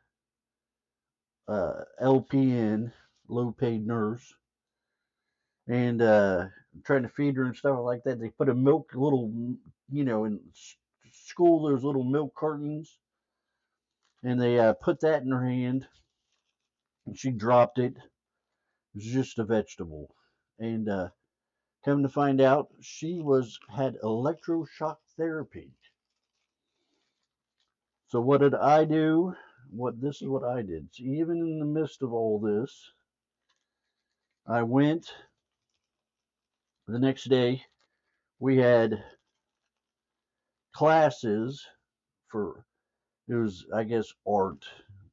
LPN, low paid nurse, and trying to feed her and stuff like that. They put a milk little, in school, there's little milk cartons, and they put that in her hand, and she dropped it. It was just a vegetable. And come to find out, she had electroshock therapy. So what did I do? This is what I did. So even in the midst of all this, I went the next day. We had classes for, it was, I guess, art,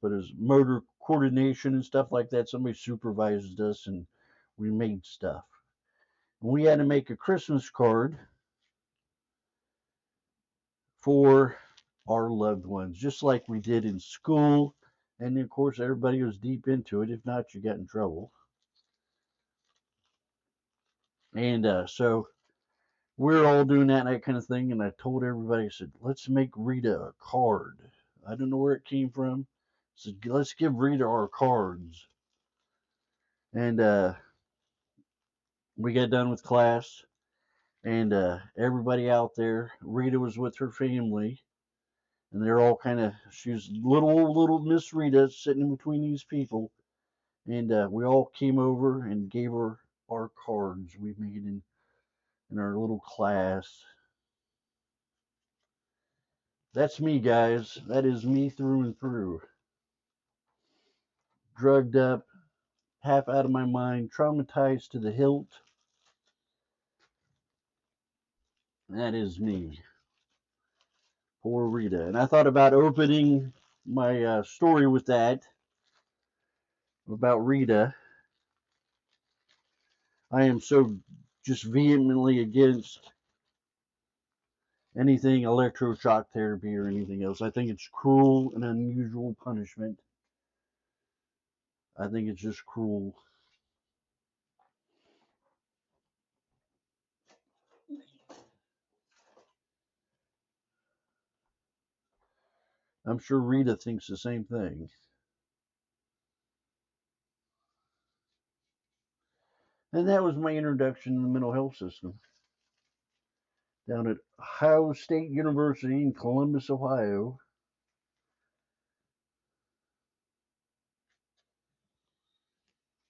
but it was motor coordination and stuff like that. Somebody supervised us, and we made stuff. And we had to make a Christmas card for our loved ones, just like we did in school. And of course, everybody was deep into it. If not, you got in trouble. And so we're all doing that kind of thing. And I told everybody, I said, let's make Rita a card. I don't know where it came from. I said, let's give Rita our cards. And we got done with class, and everybody out there, Rita was with her family, and they're all kind of, she was little Miss Rita sitting in between these people, And we all came over and gave her our cards we made in our little class. That's me, guys. That is me through and through. Drugged up, half out of my mind, traumatized to the hilt. That is me. Poor Rita. And I thought about opening my story with that about Rita. I am so just vehemently against anything electroshock therapy or anything else. I think it's cruel and unusual punishment. I think it's just cruel. I'm sure Rita thinks the same thing. And that was my introduction to the mental health system down at Ohio State University in Columbus, Ohio.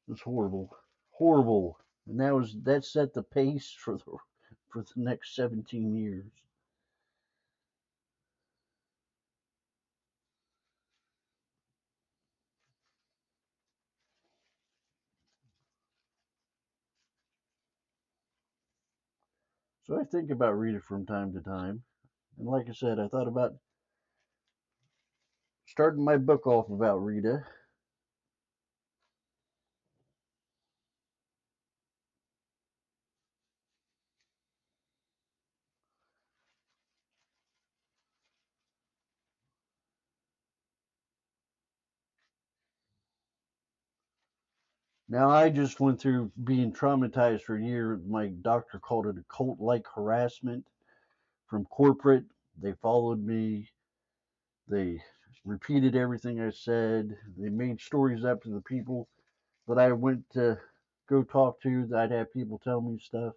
It was horrible, horrible, and that set the pace for the next 17 years. So I think about Rita from time to time, and like I said, I thought about starting my book off about Rita. Now I just went through being traumatized for a year. My doctor called it a cult-like harassment from corporate. They followed me. They repeated everything I said. They made stories up to the people that I went to go talk to. I'd have people tell me stuff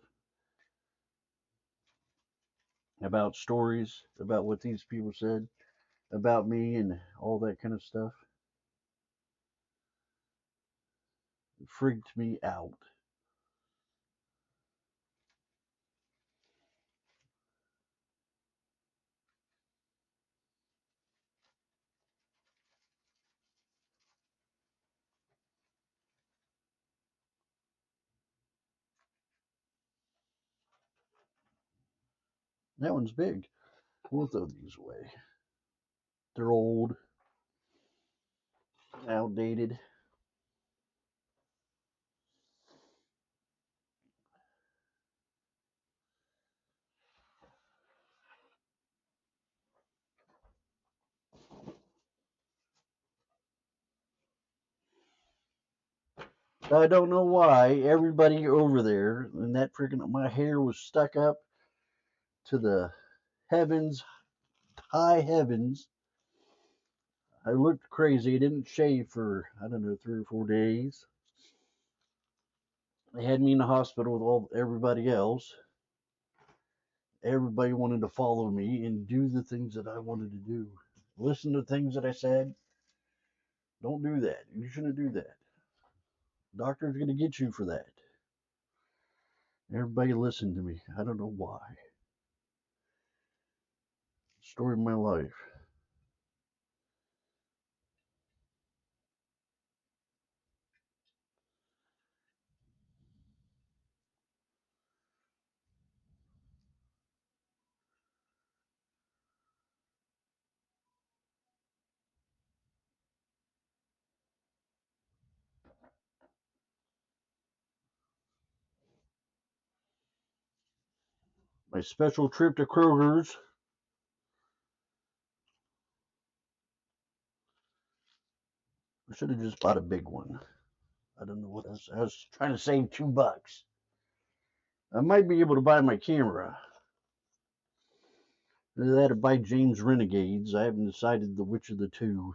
about stories about what these people said about me and all that kind of stuff. It freaked me out. That one's big. We'll throw these away. They're old, outdated. I don't know why everybody over there and that freaking my hair was stuck up to the heavens, high heavens. I looked crazy. I didn't shave for I don't know 3 or 4 days. They had me in the hospital with all everybody else. Everybody wanted to follow me and do the things that I wanted to do. Listen to things that I said. Don't do that. You shouldn't do that. Doctor's gonna get you for that. Everybody listened to me. I don't know why. Story of my life. My special trip to Kroger's. I should have just bought a big one. I don't know what I was trying to save $2. I might be able to buy my camera. Either that or buy James Renegades. I haven't decided the which of the two.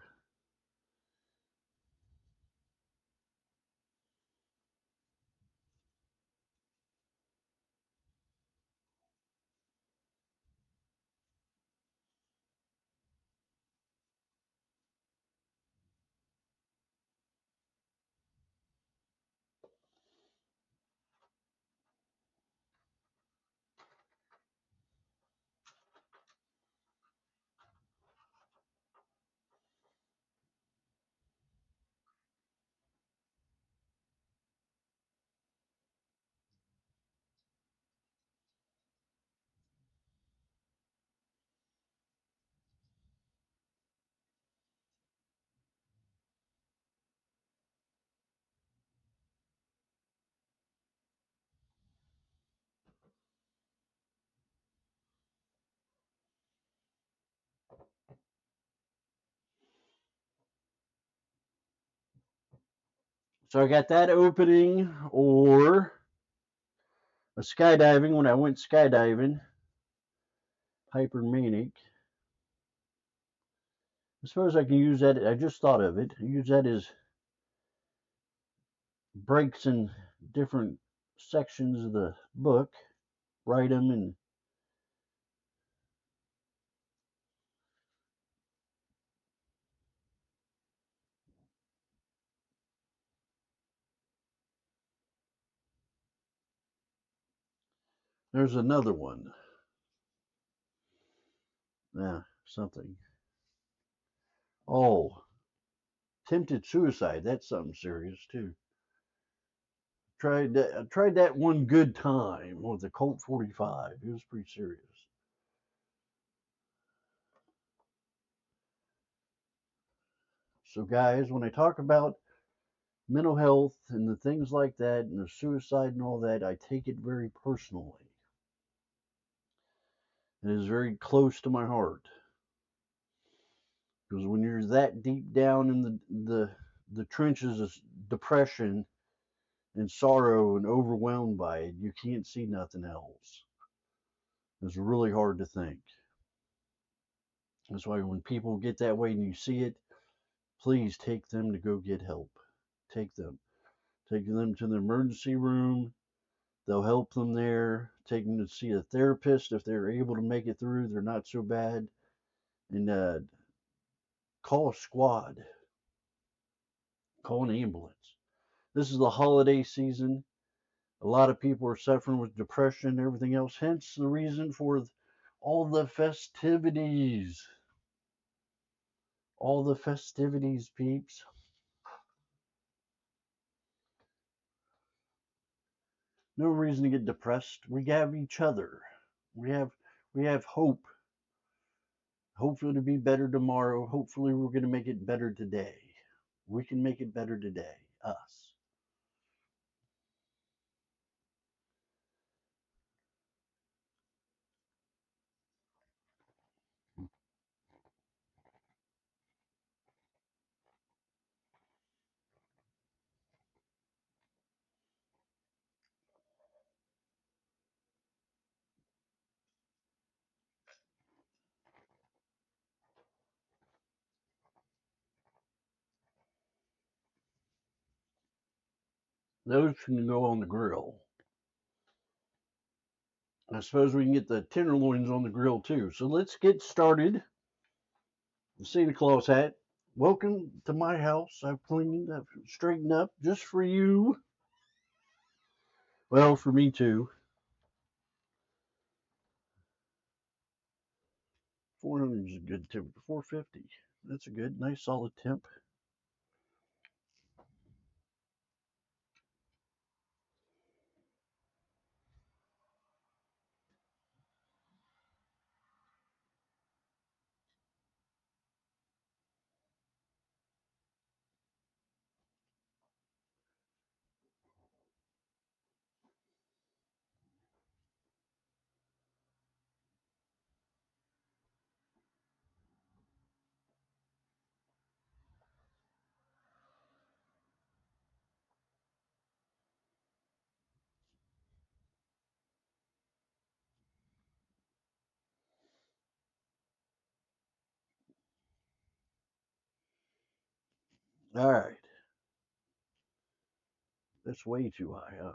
So I got that opening, or a skydiving when I went skydiving, hypermanic. I suppose I can use that. I just thought of it. Use that as breaks in different sections of the book. Write them, and there's another one. Yeah, something. Oh, attempted suicide. That's something serious too. Tried that one good time with the Colt 45. It was pretty serious. So guys, when I talk about mental health and the things like that and the suicide and all that, I take it very personally. It is very close to my heart because when you're that deep down in the trenches of depression and sorrow and overwhelmed by it, you can't see nothing else. It's really hard to think. That's why when people get that way and you see it, please take them to go get help. Take them. Take them to the emergency room. They'll help them there. Take them to see a therapist if they're able to make it through. They're not so bad. And call a squad. Call an ambulance. This is the holiday season. A lot of people are suffering with depression and everything else. Hence the reason for all the festivities. All the festivities, peeps. No reason to get depressed. We have each other. We have we have hope. Hopefully it'll be better tomorrow. Hopefully we're going to make it better today. We can make it better today. Us. Those can go on the grill. I suppose we can get the tenderloins on the grill too. So let's get started. The Santa Claus hat. Welcome to my house. I've cleaned, I've straightened up just for you. Well, for me too. 400 is a good temp. 450. That's a good, nice, solid temp. All right. That's way too high, huh?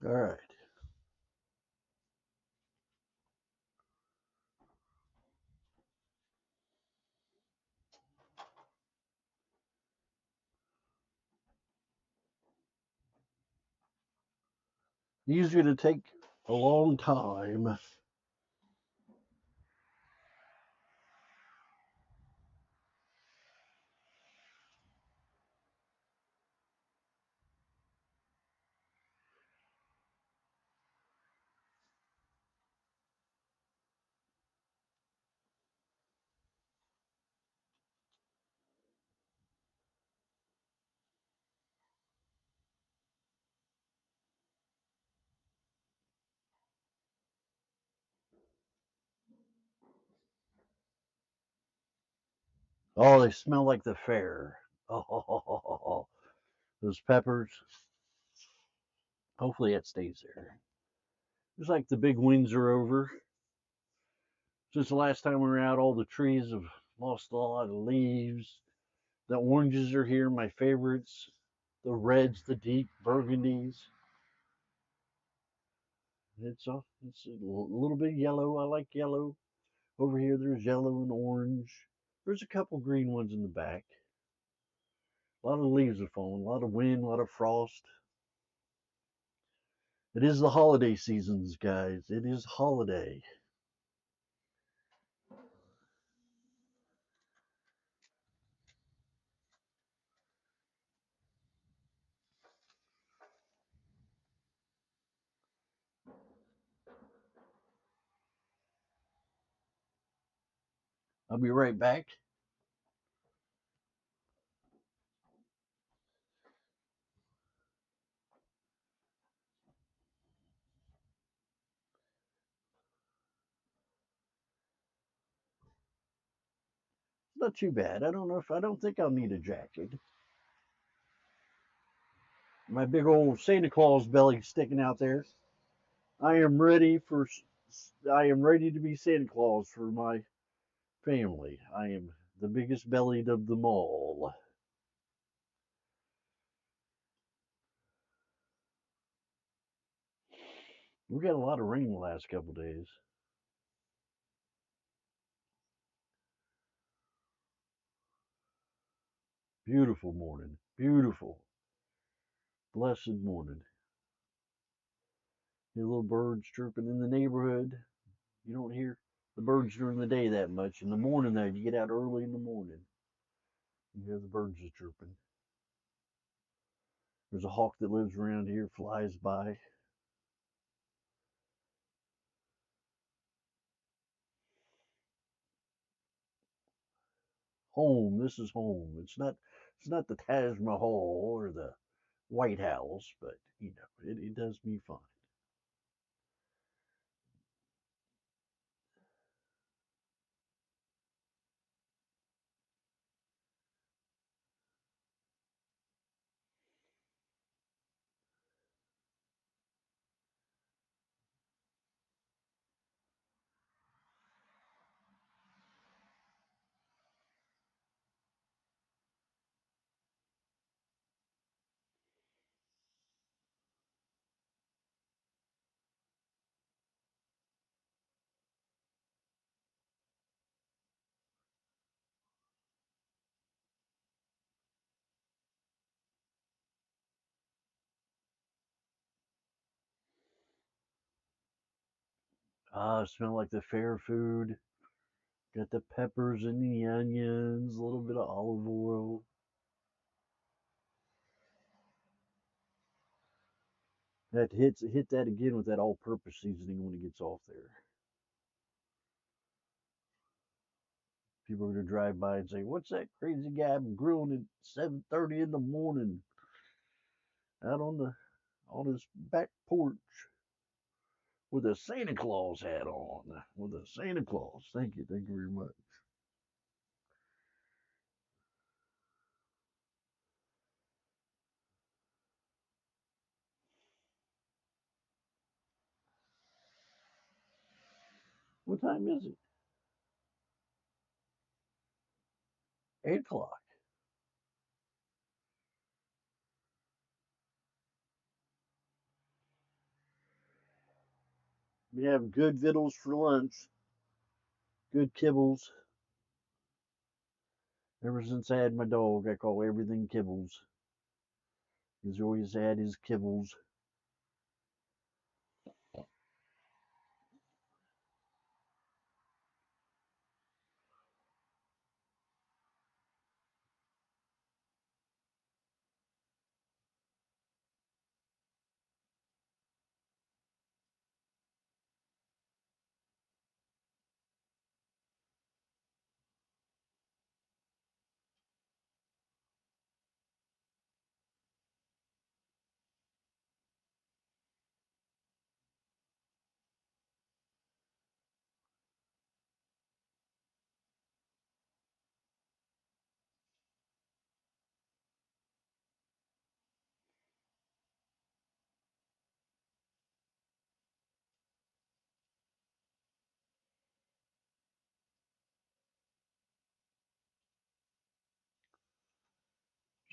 All right. These are going to take a long time. Oh, they smell like the fair. Oh, those peppers. Hopefully it stays there. It's like the big winds are over. Since the last time we were out, all the trees have lost a lot of leaves. The oranges are here, my favorites. The reds, the deep burgundies. It's a little bit yellow. I like yellow. Over here, there's yellow and orange. There's a couple green ones in the back. A lot of leaves are falling, a lot of wind, a lot of frost. It is the holiday seasons, guys. It is holiday. I'll be right back. Not too bad. I don't think I'll need a jacket. My big old Santa Claus belly sticking out there. I am ready for. I am ready to be Santa Claus for my family. I am the biggest bellied of them all. We got a lot of rain the last couple of days. Beautiful morning. Beautiful. Blessed morning. Hear little birds chirping in the neighborhood. You don't hear the birds during the day that much. In the morning, though, you get out early in the morning. You hear the birds are chirping. There's a hawk that lives around here, flies by. Home. This is home. It's not the Taj Mahal or the White House, but it does me fine. Ah, smell like the fair food. Got the peppers and the onions, a little bit of olive oil. That hit that again with that all-purpose seasoning when it gets off there. People are gonna drive by and say, "What's that crazy guy grilling at 7:30 in the morning out on his back porch with a Santa Claus hat on?" With a Santa Claus. Thank you very much. What time is it? 8 o'clock. We have good victuals for lunch, good kibbles. Ever since I had my dog, I call everything kibbles. He's always had his kibbles.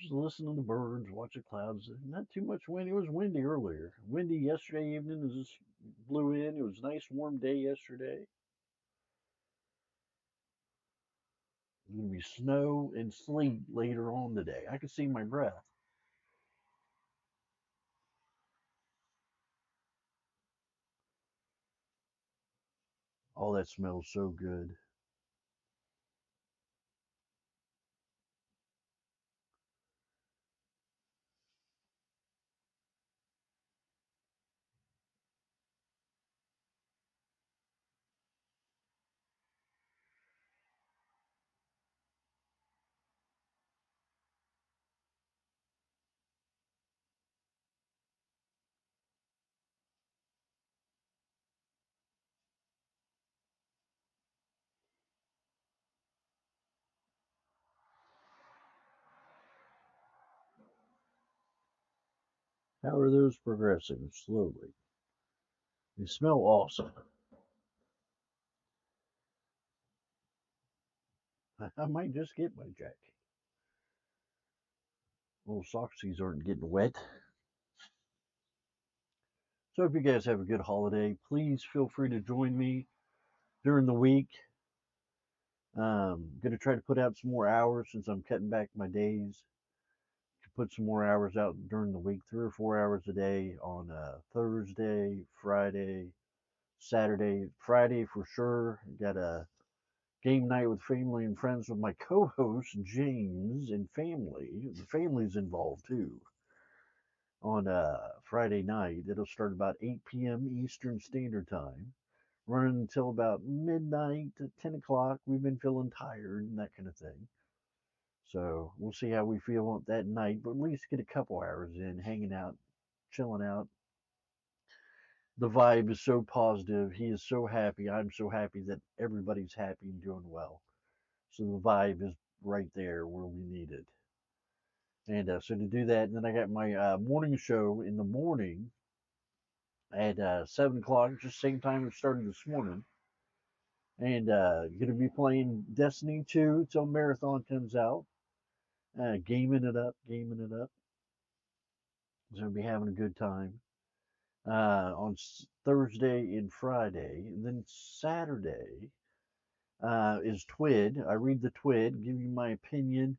Just listen to the birds, watch the clouds. Not too much wind. It was windy earlier. Windy yesterday evening. It just blew in. It was a nice warm day yesterday. It's gonna be snow and sleet later on today. I can see my breath. Oh, that smells so good. How are those progressing? Slowly. They smell awesome. I might just get my jacket. Little socksies aren't getting wet. So if you guys have a good holiday, please feel free to join me during the week. Gonna try to put out some more hours since I'm cutting back my days. Put some more hours out during the week, 3 or 4 hours a day on Thursday, Friday, Saturday. Friday for sure. Got a game night with family and friends with my co-host James and family. The family's involved too. On Friday night, it'll start about 8 p.m. Eastern Standard Time, running until about midnight to 10 o'clock. We've been feeling tired and that kind of thing. So we'll see how we feel that night, but at least get a couple hours in, hanging out, chilling out. The vibe is so positive. He is so happy. I'm so happy that everybody's happy and doing well. So the vibe is right there where we need it. And so to do that, and then I got my morning show in the morning at 7 o'clock, just same time we started this morning. And going to be playing Destiny 2 till Marathon comes out. Gaming it up, gaming it up. So I'll be having a good time on Thursday and Friday. And then Saturday is TWID. I read the TWID, give you my opinion.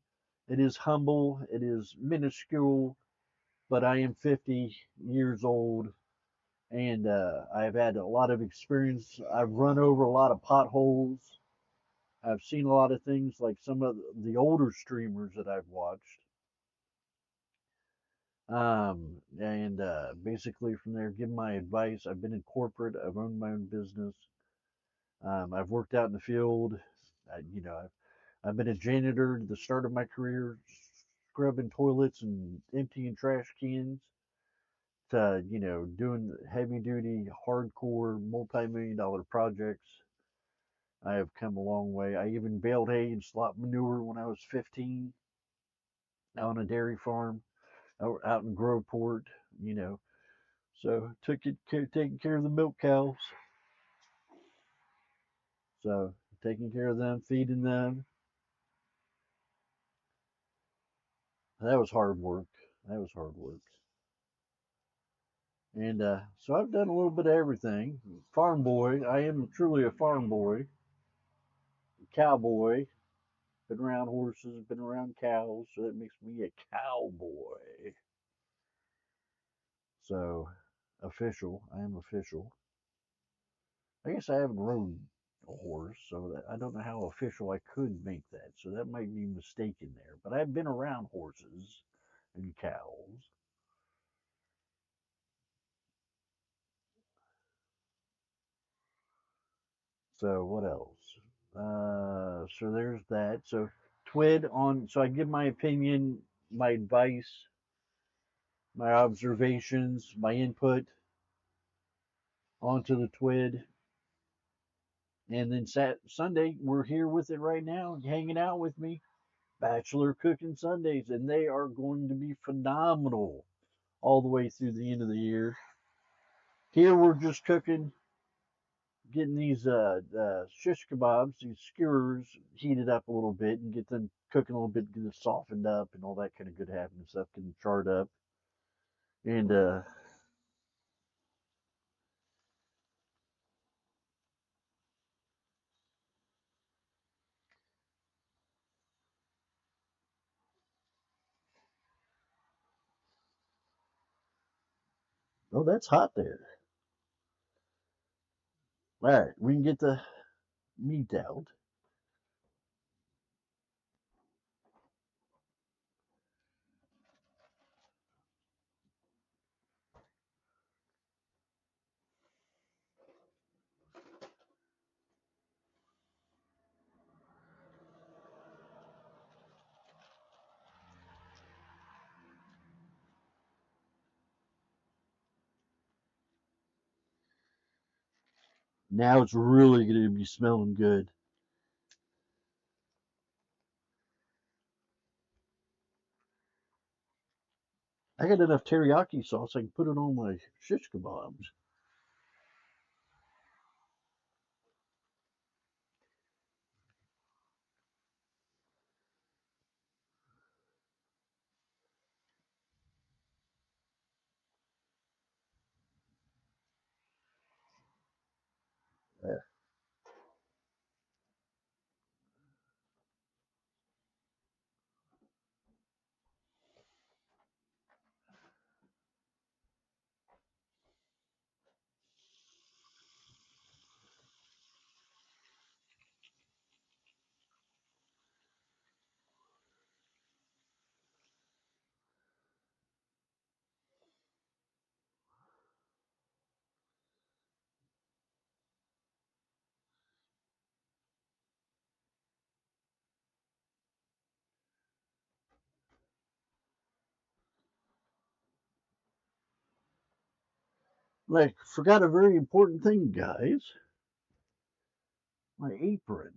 It is humble, it is minuscule, but I am 50 years old and I've had a lot of experience. I've run over a lot of potholes. I've seen a lot of things like some of the older streamers that I've watched. And basically from there, give my advice. I've been in corporate. I've owned my own business. I've worked out in the field. I've been a janitor at the start of my career, scrubbing toilets and emptying trash cans to, doing heavy duty, hardcore, multi-million dollar projects. I have come a long way. I even baled hay and slop manure when I was 15 on a dairy farm out in Groveport, you know. So taking care of the milk cows. So taking care of them, feeding them. That was hard work. That was hard work. And so I've done a little bit of everything. Farm boy. I am truly a farm boy. Cowboy. Been around horses, been around cows, so that makes me a cowboy. So official. I am official. I guess I haven't rode a horse, so that, I don't know how official I could make that. So that might be mistaken there. But I've been around horses and cows. So what else? So there's that. So TWID on. So I give my opinion, my advice, my observations, my input onto the TWID, and then Sunday we're here with it right now, hanging out with me. Bachelor cooking Sundays, and they are going to be phenomenal all the way through the end of the year. Here we're just cooking, getting these shish kebabs, these skewers heated up a little bit and get them cooking a little bit, get it softened up, and all that kind of good happening stuff, getting charred up. And oh, that's hot there. All right, we can get the meat out. Now it's really going to be smelling good. I got enough teriyaki sauce. I can put it on my shish kebabs. Uh, like, forgot a very important thing, guys. My apron.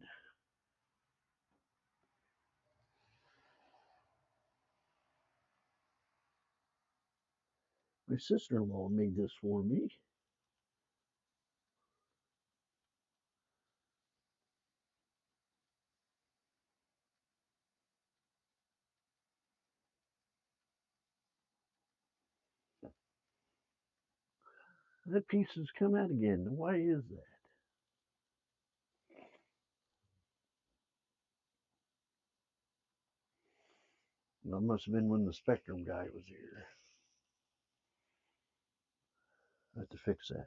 My sister-in-law made this for me. That piece has come out again. Why is that? That must have been when the Spectrum guy was here. I have to fix that.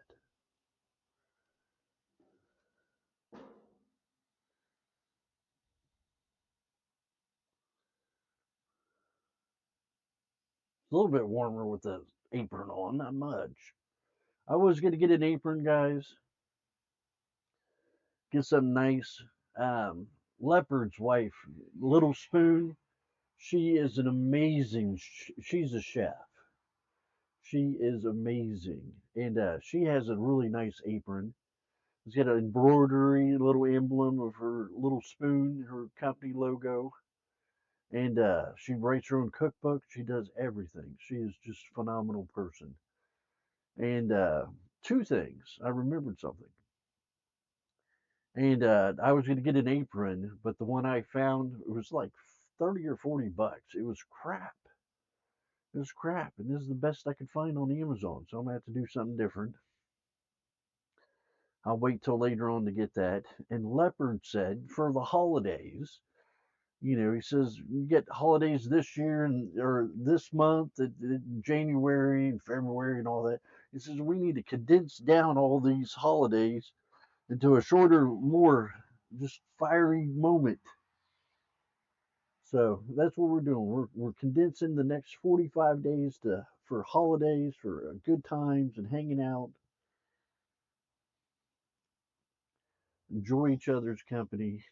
It's a little bit warmer with the apron on, not much. I was going to get an apron, guys. Get some nice. Um, Leopard's wife, Little Spoon, she is an amazing. She's a chef. She is amazing, and she has a really nice apron. It's got an embroidery, little emblem of her little spoon, her company logo, and she writes her own cookbook. She does everything. She is just a phenomenal person. And two things, I remembered something. And I was going to get an apron, but the one I found was like 30 or 40 bucks. It was crap. It was crap, and this is the best I could find on Amazon. So I'm gonna have to do something different. I'll wait till later on to get that. And Leopard said for the holidays, he says you get holidays this year and or this month, January and February and all that. He says we need to condense down all these holidays into a shorter, more just fiery moment. So that's what we're doing. We're condensing the next 45 days to for holidays, for good times and hanging out, enjoy each other's company,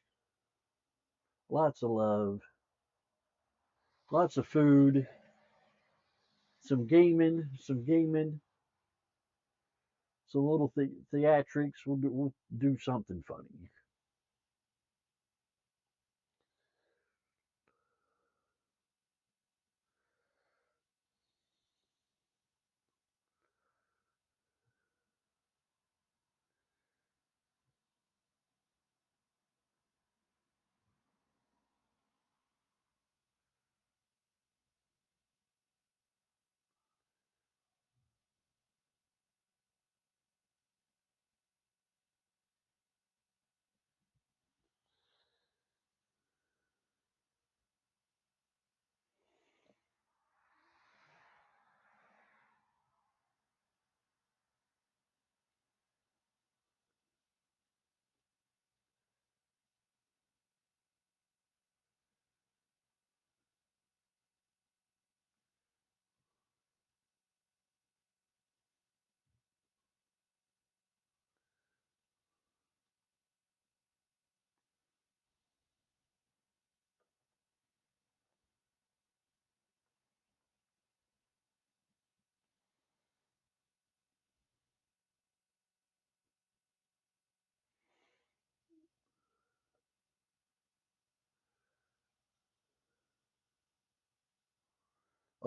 lots of love, lots of food, some gaming, some little theatrics. We'll do something funny.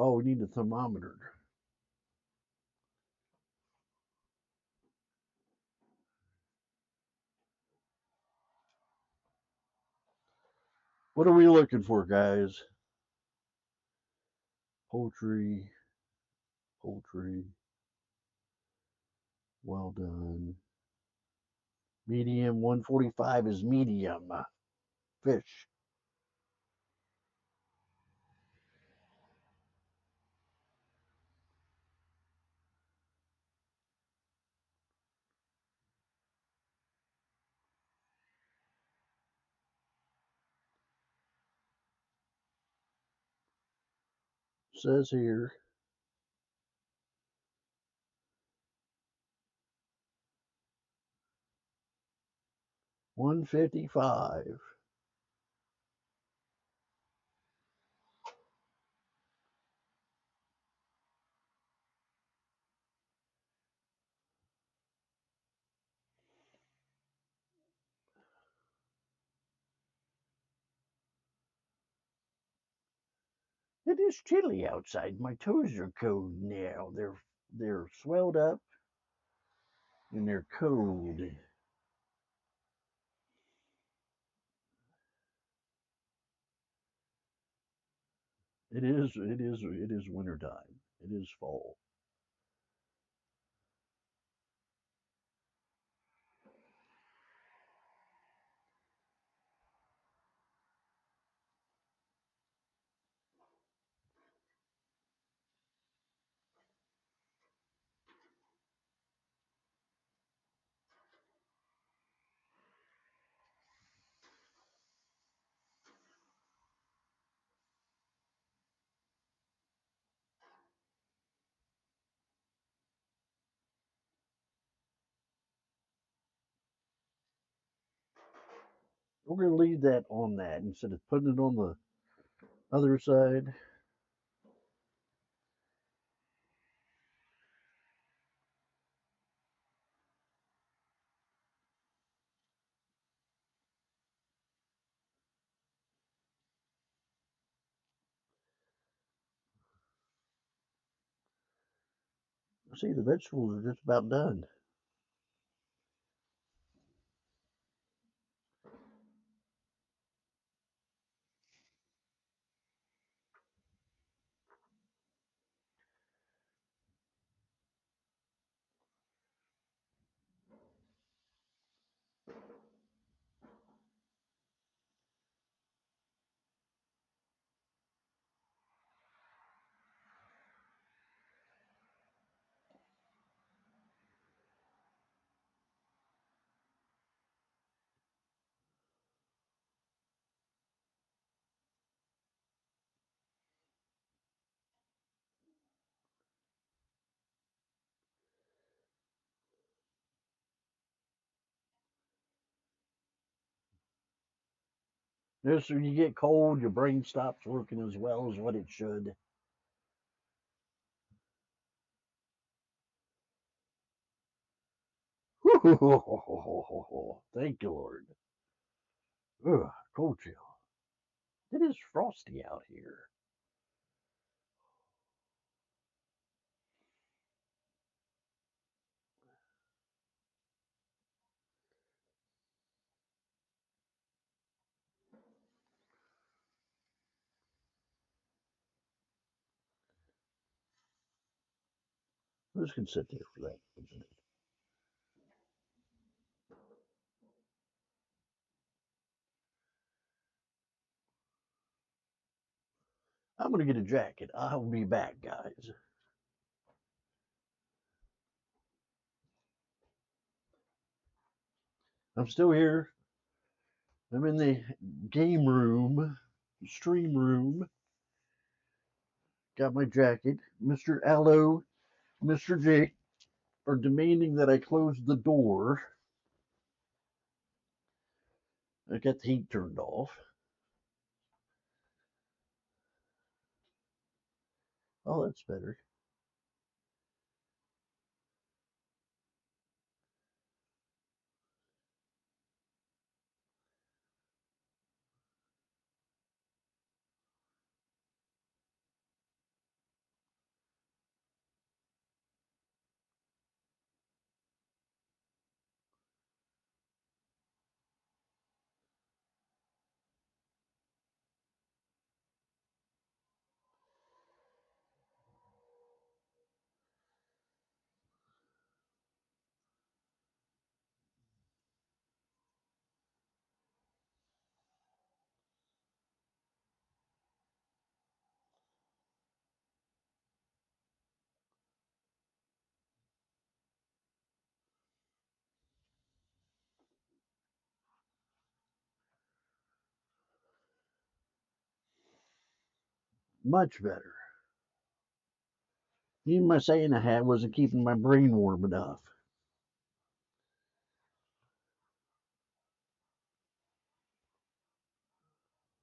Oh, we need a thermometer. What are we looking for, guys? Poultry, poultry. Well done. Medium 145 is medium. Fish. Says here 155. It is chilly outside. My toes are cold now. They're swelled up and they're cold. It is winter time. It is fall. We're gonna leave that on that instead of putting it on the other side. See, the vegetables are just about done. Just when you get cold, your brain stops working as well as what it should. Thank you, Lord. Ugh, cold chill. It is frosty out here. I'm just gonna sit there for that. I'm gonna get a jacket. I'll be back, guys. I'm still here. I'm in the game room, stream room. Got my jacket. Mr. Allo, Mr. Jake are demanding that I close the door. I got the heat turned off. Oh, that's better. Much better. Even my saying I had wasn't keeping my brain warm enough.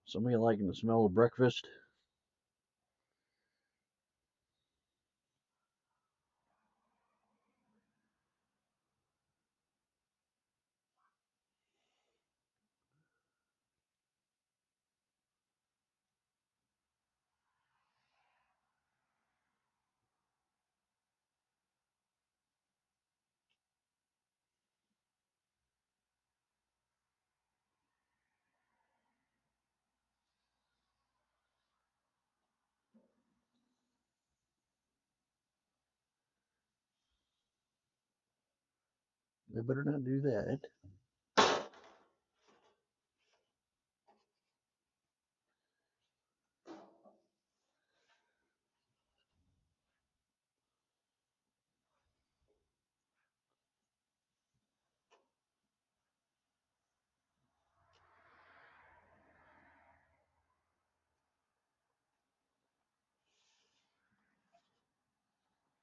Somebody liking the smell of breakfast? They better not do that.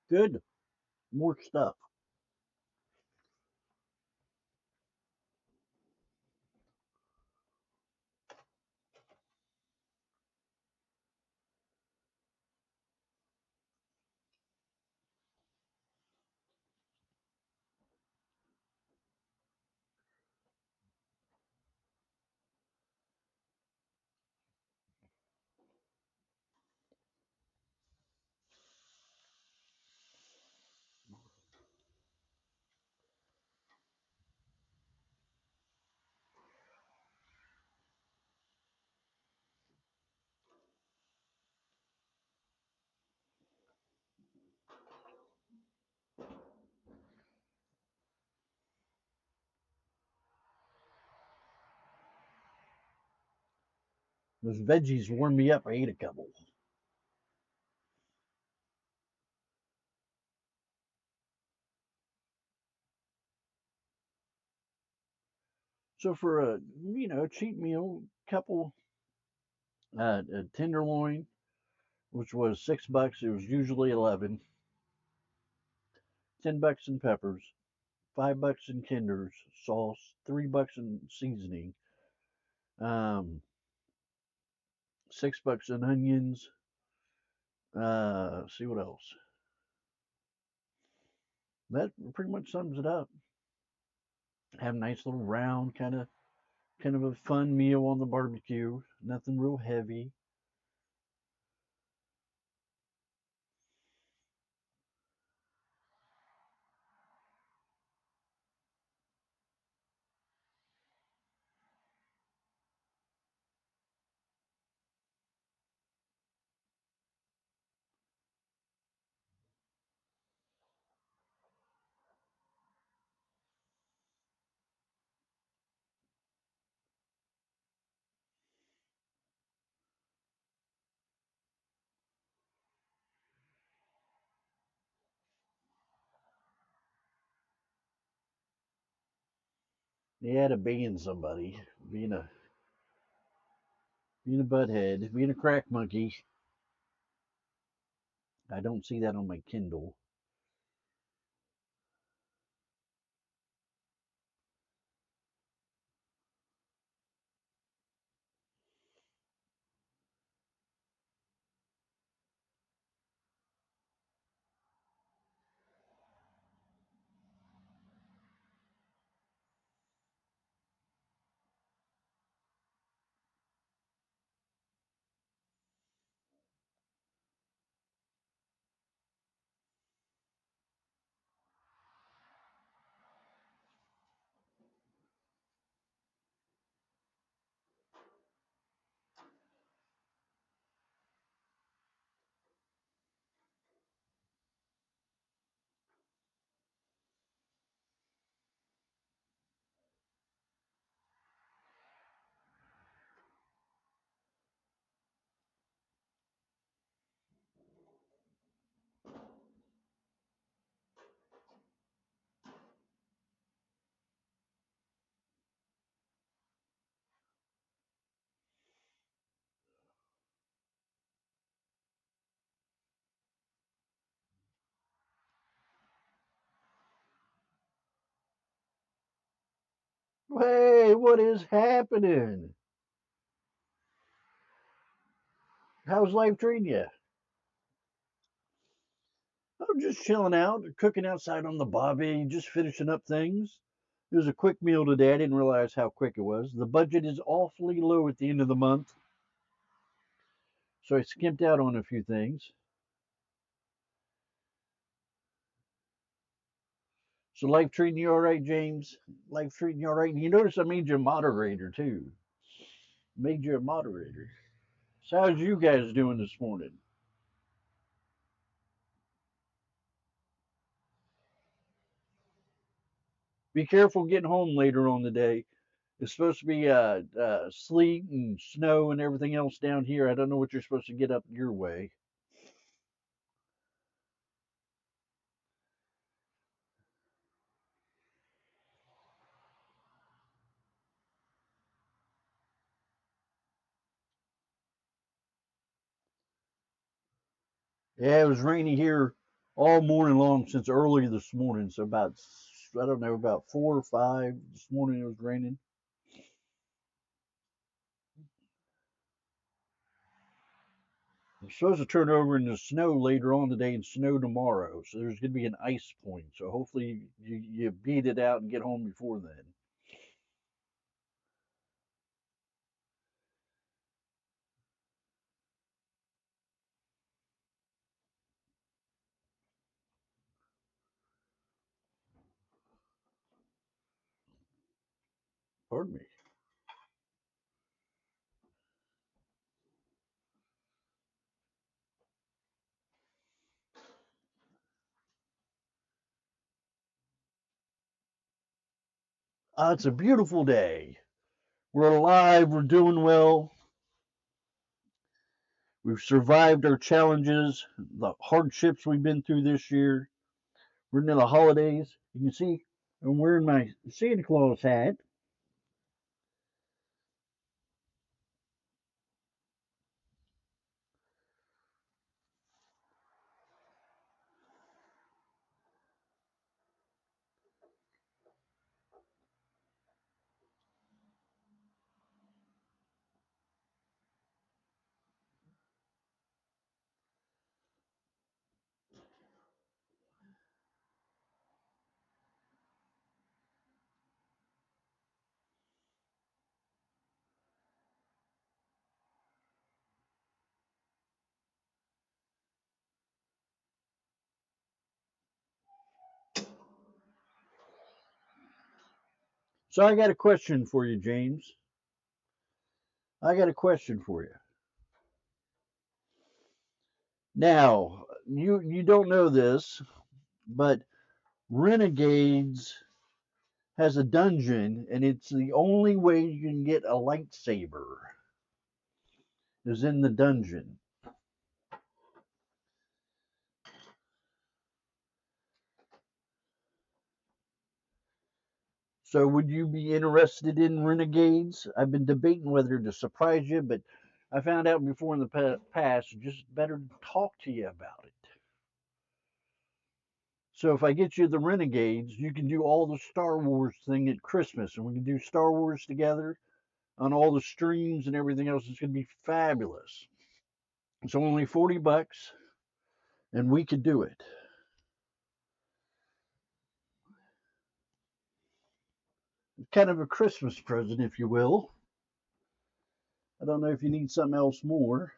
Good. More stuff. Those veggies warmed me up. I ate a couple. So for a cheap meal, couple a tenderloin, which was $6. It was usually 11. $10 in peppers, $5 in Kinder's sauce, $3 in seasoning, um, $6 in onions. See what else. That pretty much sums it up. Have a nice little round kind of a fun meal on the barbecue. Nothing real heavy. They had to ban somebody being a butthead, being a crack monkey. I don't see that on my Kindle. Hey, what is happening? How's life treating you? I'm just chilling out, cooking outside on the bobby, just finishing up things. It was a quick meal today. I didn't realize how quick it was. The budget is awfully low at the end of the month, so I skimped out on a few things. So life treating you all right, James? Life treating you all right? And you notice I made you a moderator too. Made you a moderator. So how's you guys doing this morning? Be careful getting home later on the day. It's supposed to be sleet and snow and everything else down here. I don't know what you're supposed to get up your way. Yeah, it was rainy here all morning long since early this morning. So about I don't know about 4 or 5 this morning it was raining. It's supposed to turn over into snow later on today and snow tomorrow. So there's going to be an ice point. So hopefully you beat it out and get home before then. Pardon me. It's a beautiful day. We're alive. We're doing well. We've survived our challenges, the hardships we've been through this year. We're into the holidays. You can see I'm wearing my Santa Claus hat. So I got a question for you, James. I got a question for you. Now, you don't know this, but Renegades has a dungeon, and it's the only way you can get a lightsaber is in the dungeon. So would you be interested in Renegades? I've been debating whether to surprise you, but I found out before in the past, just better talk to you about it. So if I get you the Renegades, you can do all the Star Wars thing at Christmas, and we can do Star Wars together on all the streams and everything else. It's going to be fabulous. It's only $40, and we could do it. Kind of a Christmas present, if you will. I don't know if you need something else more.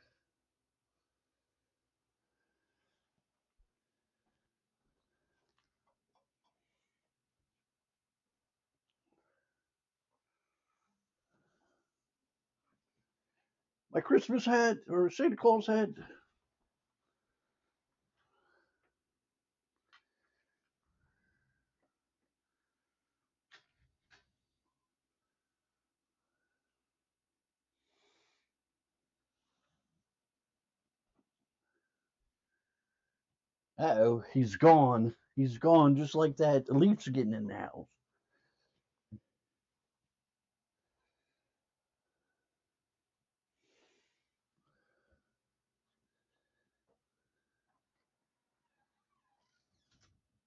My Christmas hat or Santa Claus hat. Uh-oh, he's gone. He's gone just like that. The Leafs are getting in the house.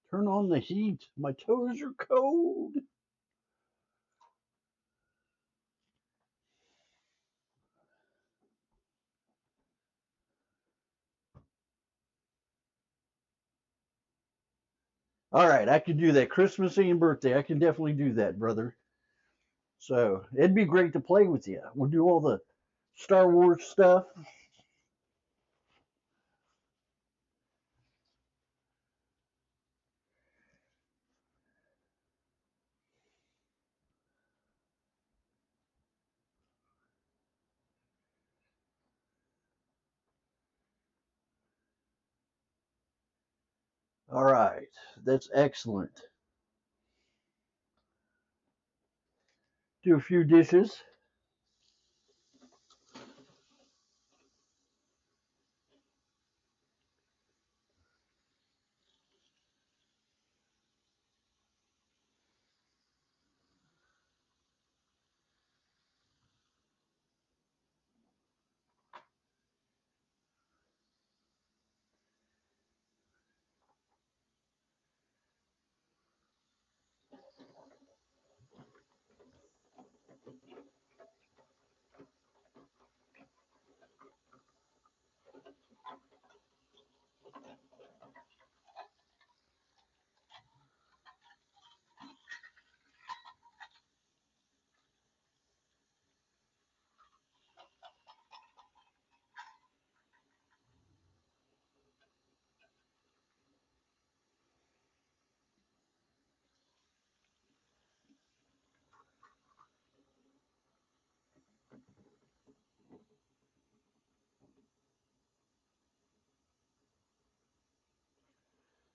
Turn on the heat. My toes are cold. All right, I can do that. Christmas and birthday, I can definitely do that, brother. So it'd be great to play with you. We'll do all the Star Wars stuff. All right, that's excellent. Do a few dishes.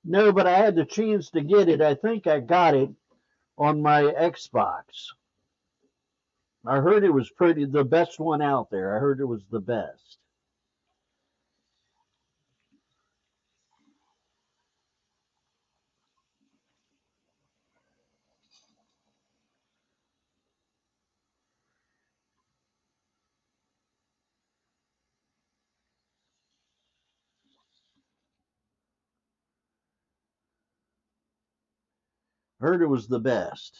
No, but I had the chance to get it. I think I got it on my Xbox. I heard it was pretty the best one out there. I heard it was the best. Heard it was the best.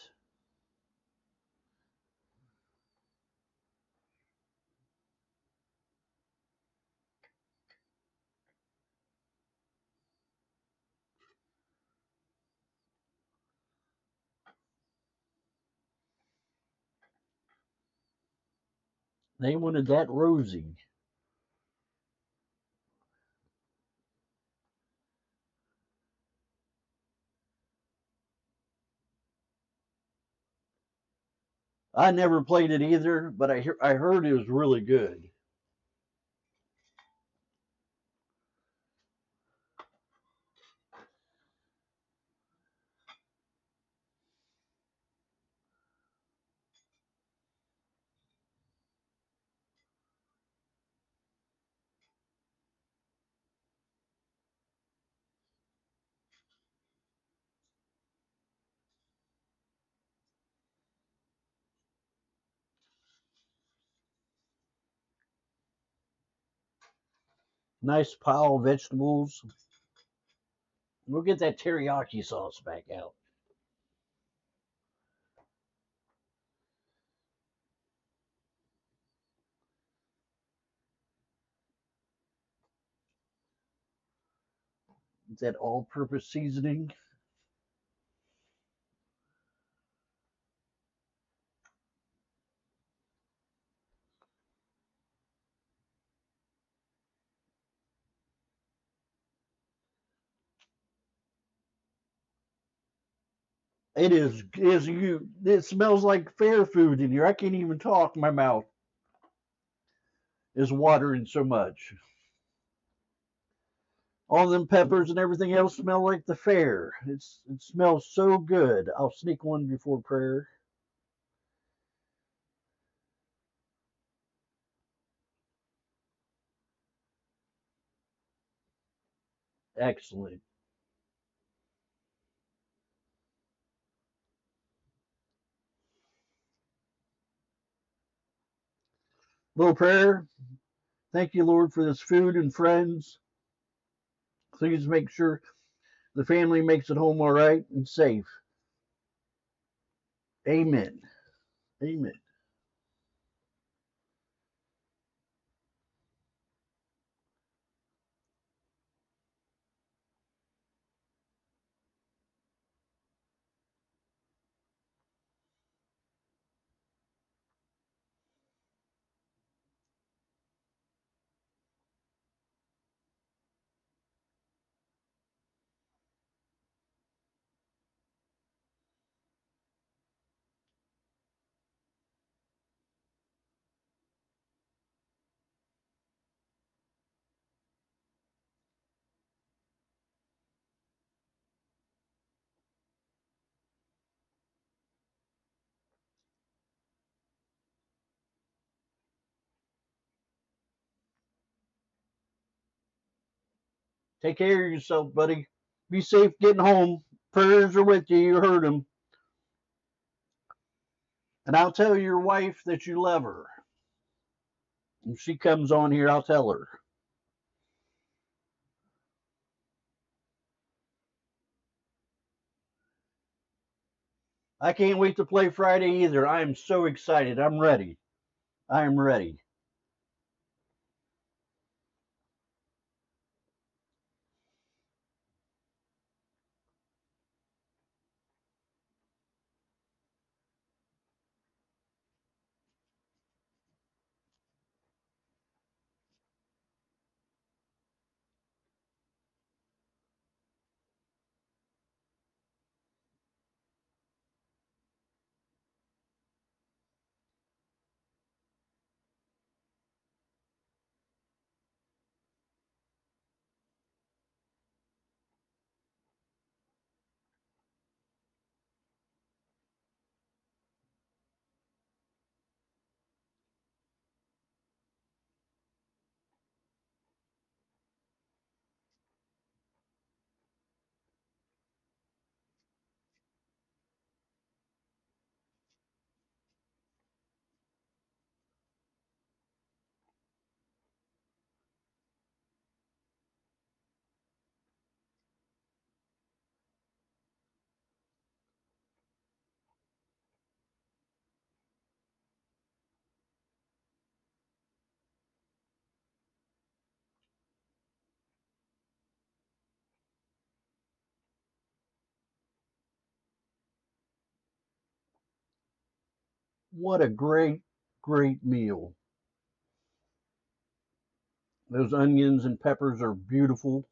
They wanted that rosy. I never played it either, but I heard it was really good. Nice pile of vegetables. We'll get that teriyaki sauce back out. That all-purpose seasoning. It is you. It smells like fair food in here. I can't even talk. My mouth is watering so much. All them peppers and everything else smell like the fair. It smells so good. I'll sneak one before prayer. Excellent. Little prayer. Thank you, Lord, for this food and friends. Please make sure the family makes it home all right and safe. Amen. Amen. Take care of yourself, buddy. Be safe getting home. Prayers are with you. You heard them. And I'll tell your wife that you love her. If she comes on here, I'll tell her. I can't wait to play Friday either. I am so excited. I'm ready. I am ready. What a great, great meal. Those onions and peppers are beautiful.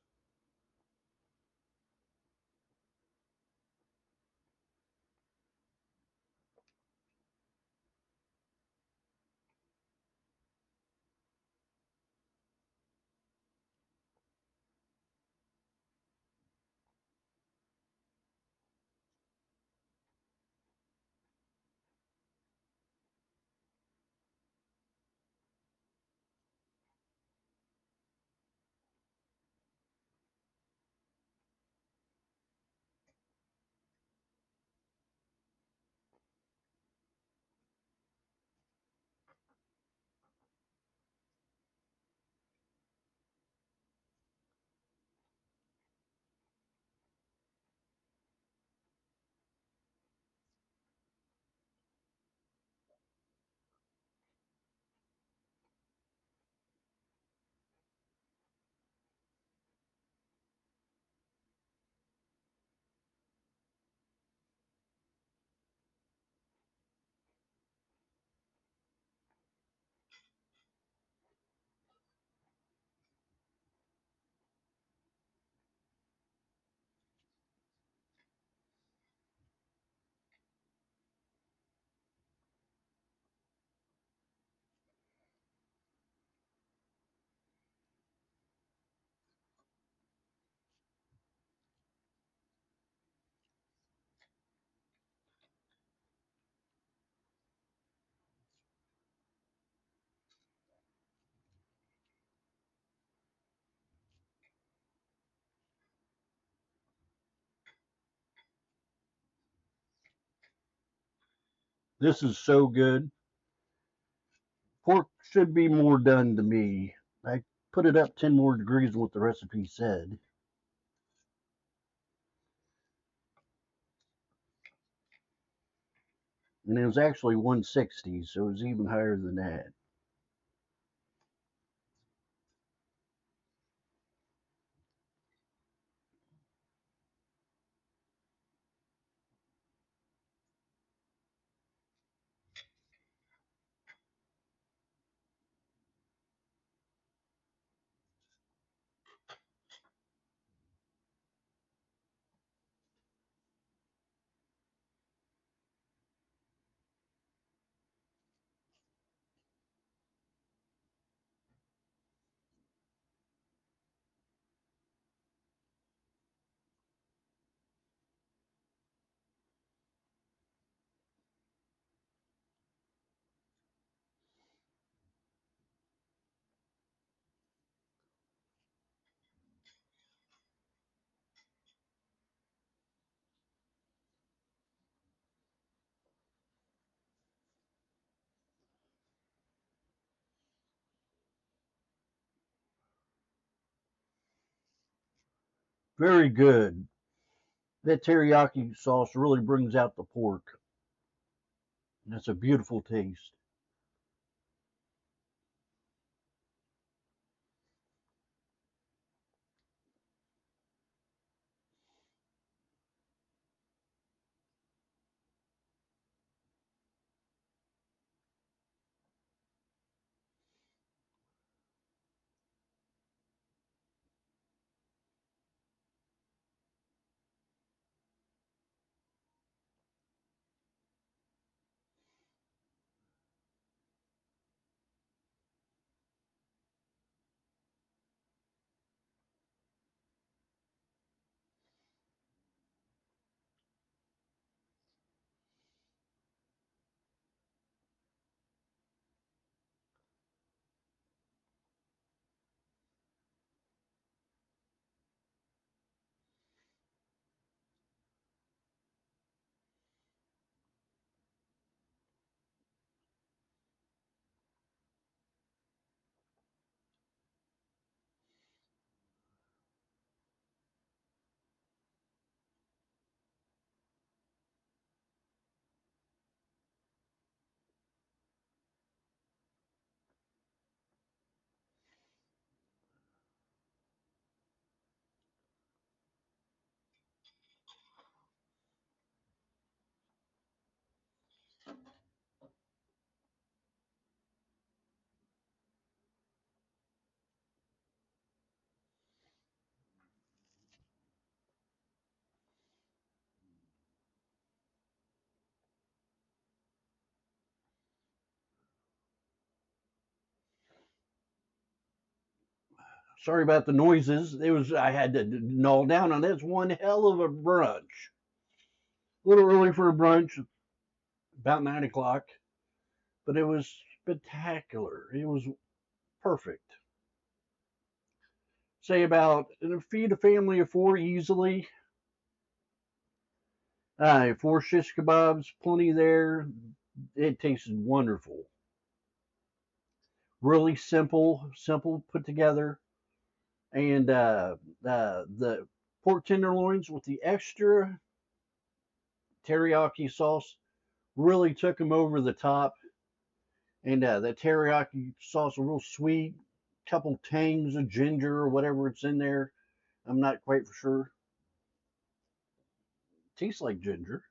This is so good. Pork should be more done to me. I put it up 10 more degrees than what the recipe said. And it was actually 160, so it was even higher than that. Very good. That teriyaki sauce really brings out the pork. That's a beautiful taste. Sorry about the noises. It was I had to gnaw down on this. One hell of a brunch. A little early for a brunch, about 9 o'clock, but it was spectacular. It was perfect. Say about feed a family of four easily. Four shish kebabs, plenty there. It tasted wonderful. Really simple, simple put together, and the pork tenderloins with the extra teriyaki sauce really took them over the top. And that teriyaki sauce was real sweet, couple tangs of ginger or whatever it's in there. I'm not quite for sure. Tastes like ginger,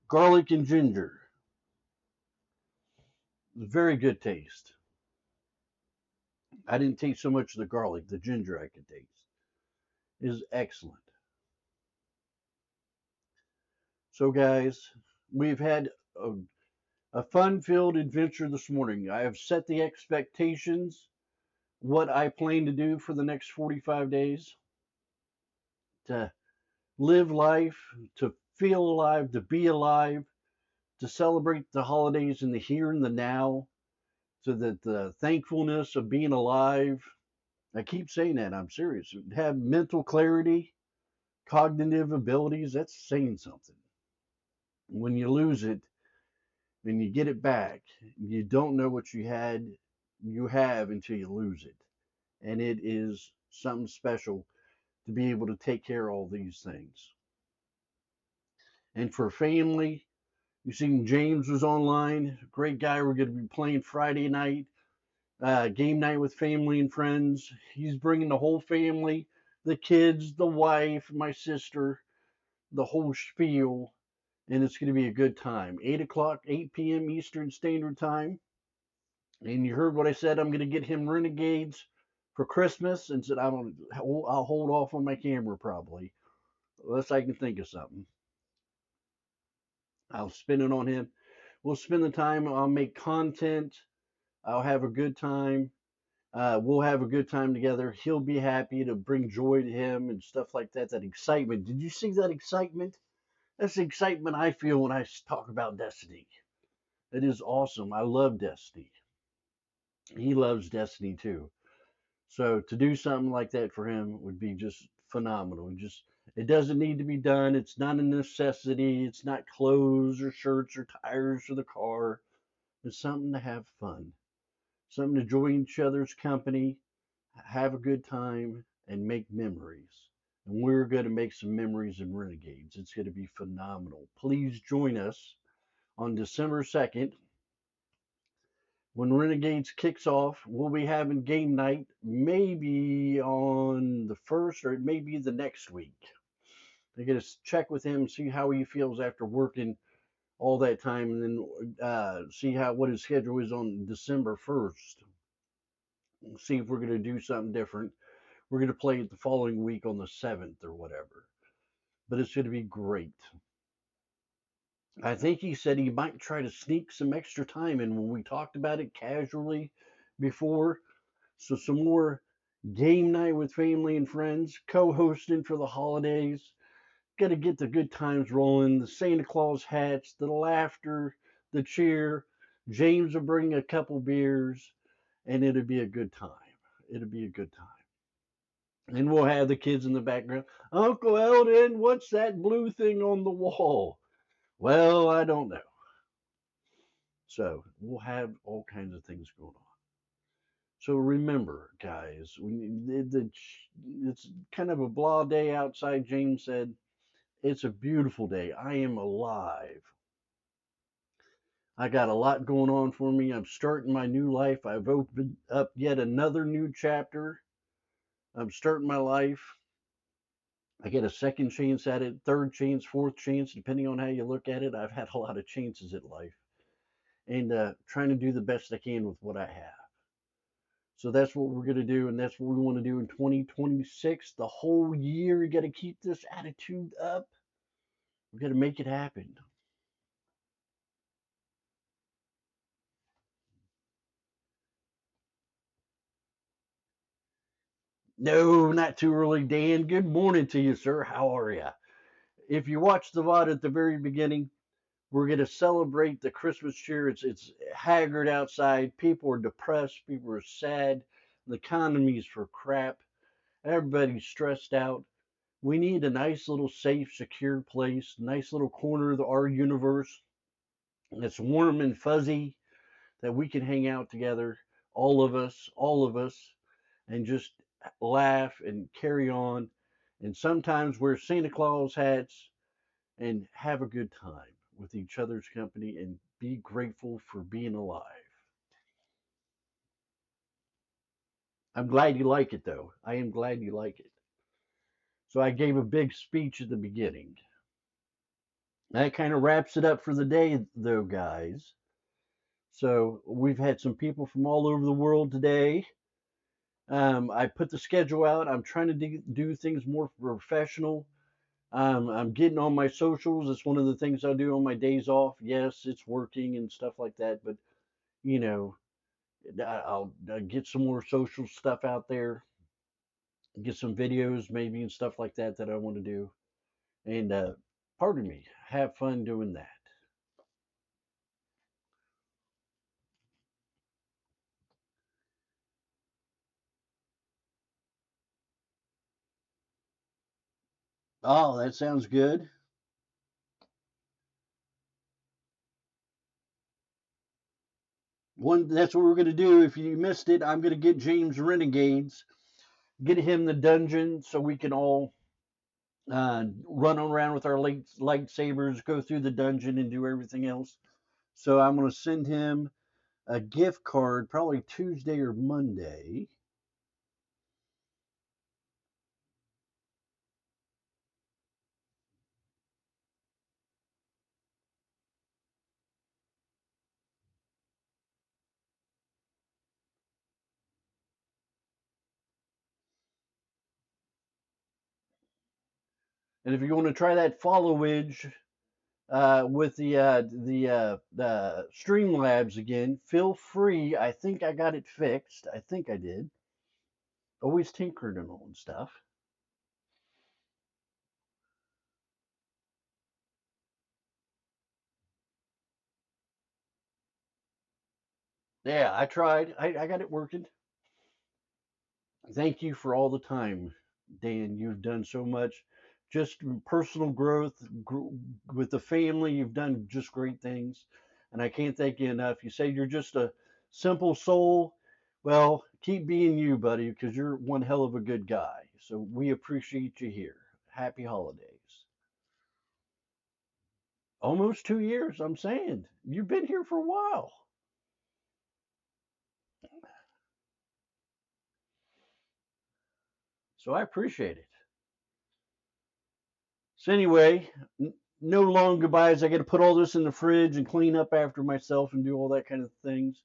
garlic and ginger. Very good taste. I didn't taste so much of the garlic, the ginger I could taste. It is excellent. So, guys, we've had a fun-filled adventure this morning. I have set the expectations, what I plan to do for the next 45 days to live life, to feel alive, to be alive, to celebrate the holidays in the here and the now, to the thankfulness of being alive. I keep saying that, I'm serious. Have mental clarity, cognitive abilities, that's saying something. When you lose it and you get it back, you don't know what you have until you lose it. And it is something special to be able to take care of all these things. And for family, you seen James was online, great guy. We're going to be playing Friday night, game night with family and friends. He's bringing the whole family, the kids, the wife, my sister, the whole spiel, and it's going to be a good time. 8 o'clock, 8 p.m. Eastern Standard Time. And you heard what I said. I'm going to get him Renegades for Christmas, and said I'll hold off on my camera probably, unless I can think of something. I'll spin it on him. We'll spend the time. I'll make content. I'll have a good time. We'll have a good time together. He'll be happy to bring joy to him and stuff like that. That excitement. Did you see that excitement? That's the excitement I feel when I talk about Destiny. It is awesome. I love Destiny. He loves Destiny too. So to do something like that for him would be just phenomenal. It doesn't need to be done. It's not a necessity. It's not clothes or shirts or tires for the car. It's something to have fun. Something to join each other's company, have a good time, and make memories. and we're going to make some memories in Renegades. It's going to be phenomenal. Please join us on December 2nd when Renegades kicks off. We'll be having game night maybe on the first or it may be the next week. I got to check with him, see how he feels after working all that time, and then see how what his schedule is on December 1st. See if we're going to do something different. We're going to play it the following week on the 7th or whatever. But it's going to be great. I think he said he might try to sneak some extra time in when we talked about it casually before. So some more game night with family and friends, co-hosting for the holidays. Got to get the good times rolling, the Santa Claus hats, the laughter, the cheer. James will bring a couple beers, and it'll be a good time. It'll be a good time. And we'll have the kids in the background. Uncle Eldon, what's that blue thing on the wall? Well, I don't know. So we'll have all kinds of things going on. So remember, guys, it's kind of a blah day outside. James said it's a beautiful day. I am alive. I got a lot going on for me. I'm starting my new life. I've opened up yet another new chapter. I'm starting my life. I get a second chance at it, third chance, fourth chance, depending on how you look at it. I've had a lot of chances at life, and trying to do the best I can with what I have. So that's what we're going to do, and that's what we want to do in 2026. The whole year, you got to keep this attitude up. We got to make it happen. No, not too early, Dan. Good morning to you, sir. How are you? If you watched the VOD at the very beginning, we're going to celebrate the Christmas cheer. It's haggard outside. People are depressed. People are sad. The economy's for crap. Everybody's stressed out. We need a nice little safe, secure place, nice little corner of our universe that's warm and fuzzy that we can hang out together, all of us, and just laugh and carry on, and sometimes wear Santa Claus hats and have a good time with each other's company and be grateful for being alive. I'm glad you like it, though. I am glad you like it. So I gave a big speech at the beginning. That kind of wraps it up for the day, though, guys. So we've had some people from all over the world today. I put the schedule out. I'm trying to do things more professional. I'm getting on my socials. It's one of the things I do on my days off. Yes, it's working and stuff like that, but you know, I'll get some more social stuff out there, get some videos maybe and stuff like that that I want to do, and pardon me, have fun doing that. Oh, that sounds good. One, that's what we're gonna do. If you missed it, I'm gonna get James Renegades, get him the dungeon so we can all run around with our lightsabers, go through the dungeon, and do everything else. So I'm gonna send him a gift card probably Tuesday or Monday. And if you want to try that followage with the Streamlabs again, feel free. I think I got it fixed. I think I did. Always tinkering and all and stuff. Yeah, I tried. I got it working. Thank you for all the time, Dan. You've done so much. Just personal growth with the family. You've done just great things. And I can't thank you enough. You say you're just a simple soul. Well, keep being you, buddy, because you're one hell of a good guy. So we appreciate you here. Happy holidays. Almost 2 years, I'm saying. You've been here for a while. So I appreciate it. So anyway, no long goodbyes. I got to put all this in the fridge and clean up after myself and do all that kind of things.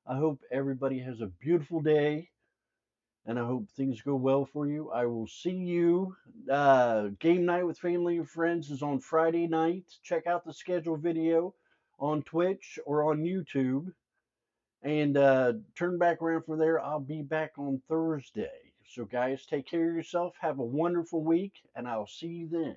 I hope everybody has a beautiful day, and I hope things go well for you. I will see you. Game night with family and friends is on Friday night. Check out the schedule video on Twitch or on YouTube. And turn back around from there. I'll be back on Thursday. So, guys, take care of yourself. Have a wonderful week, and I'll see you then.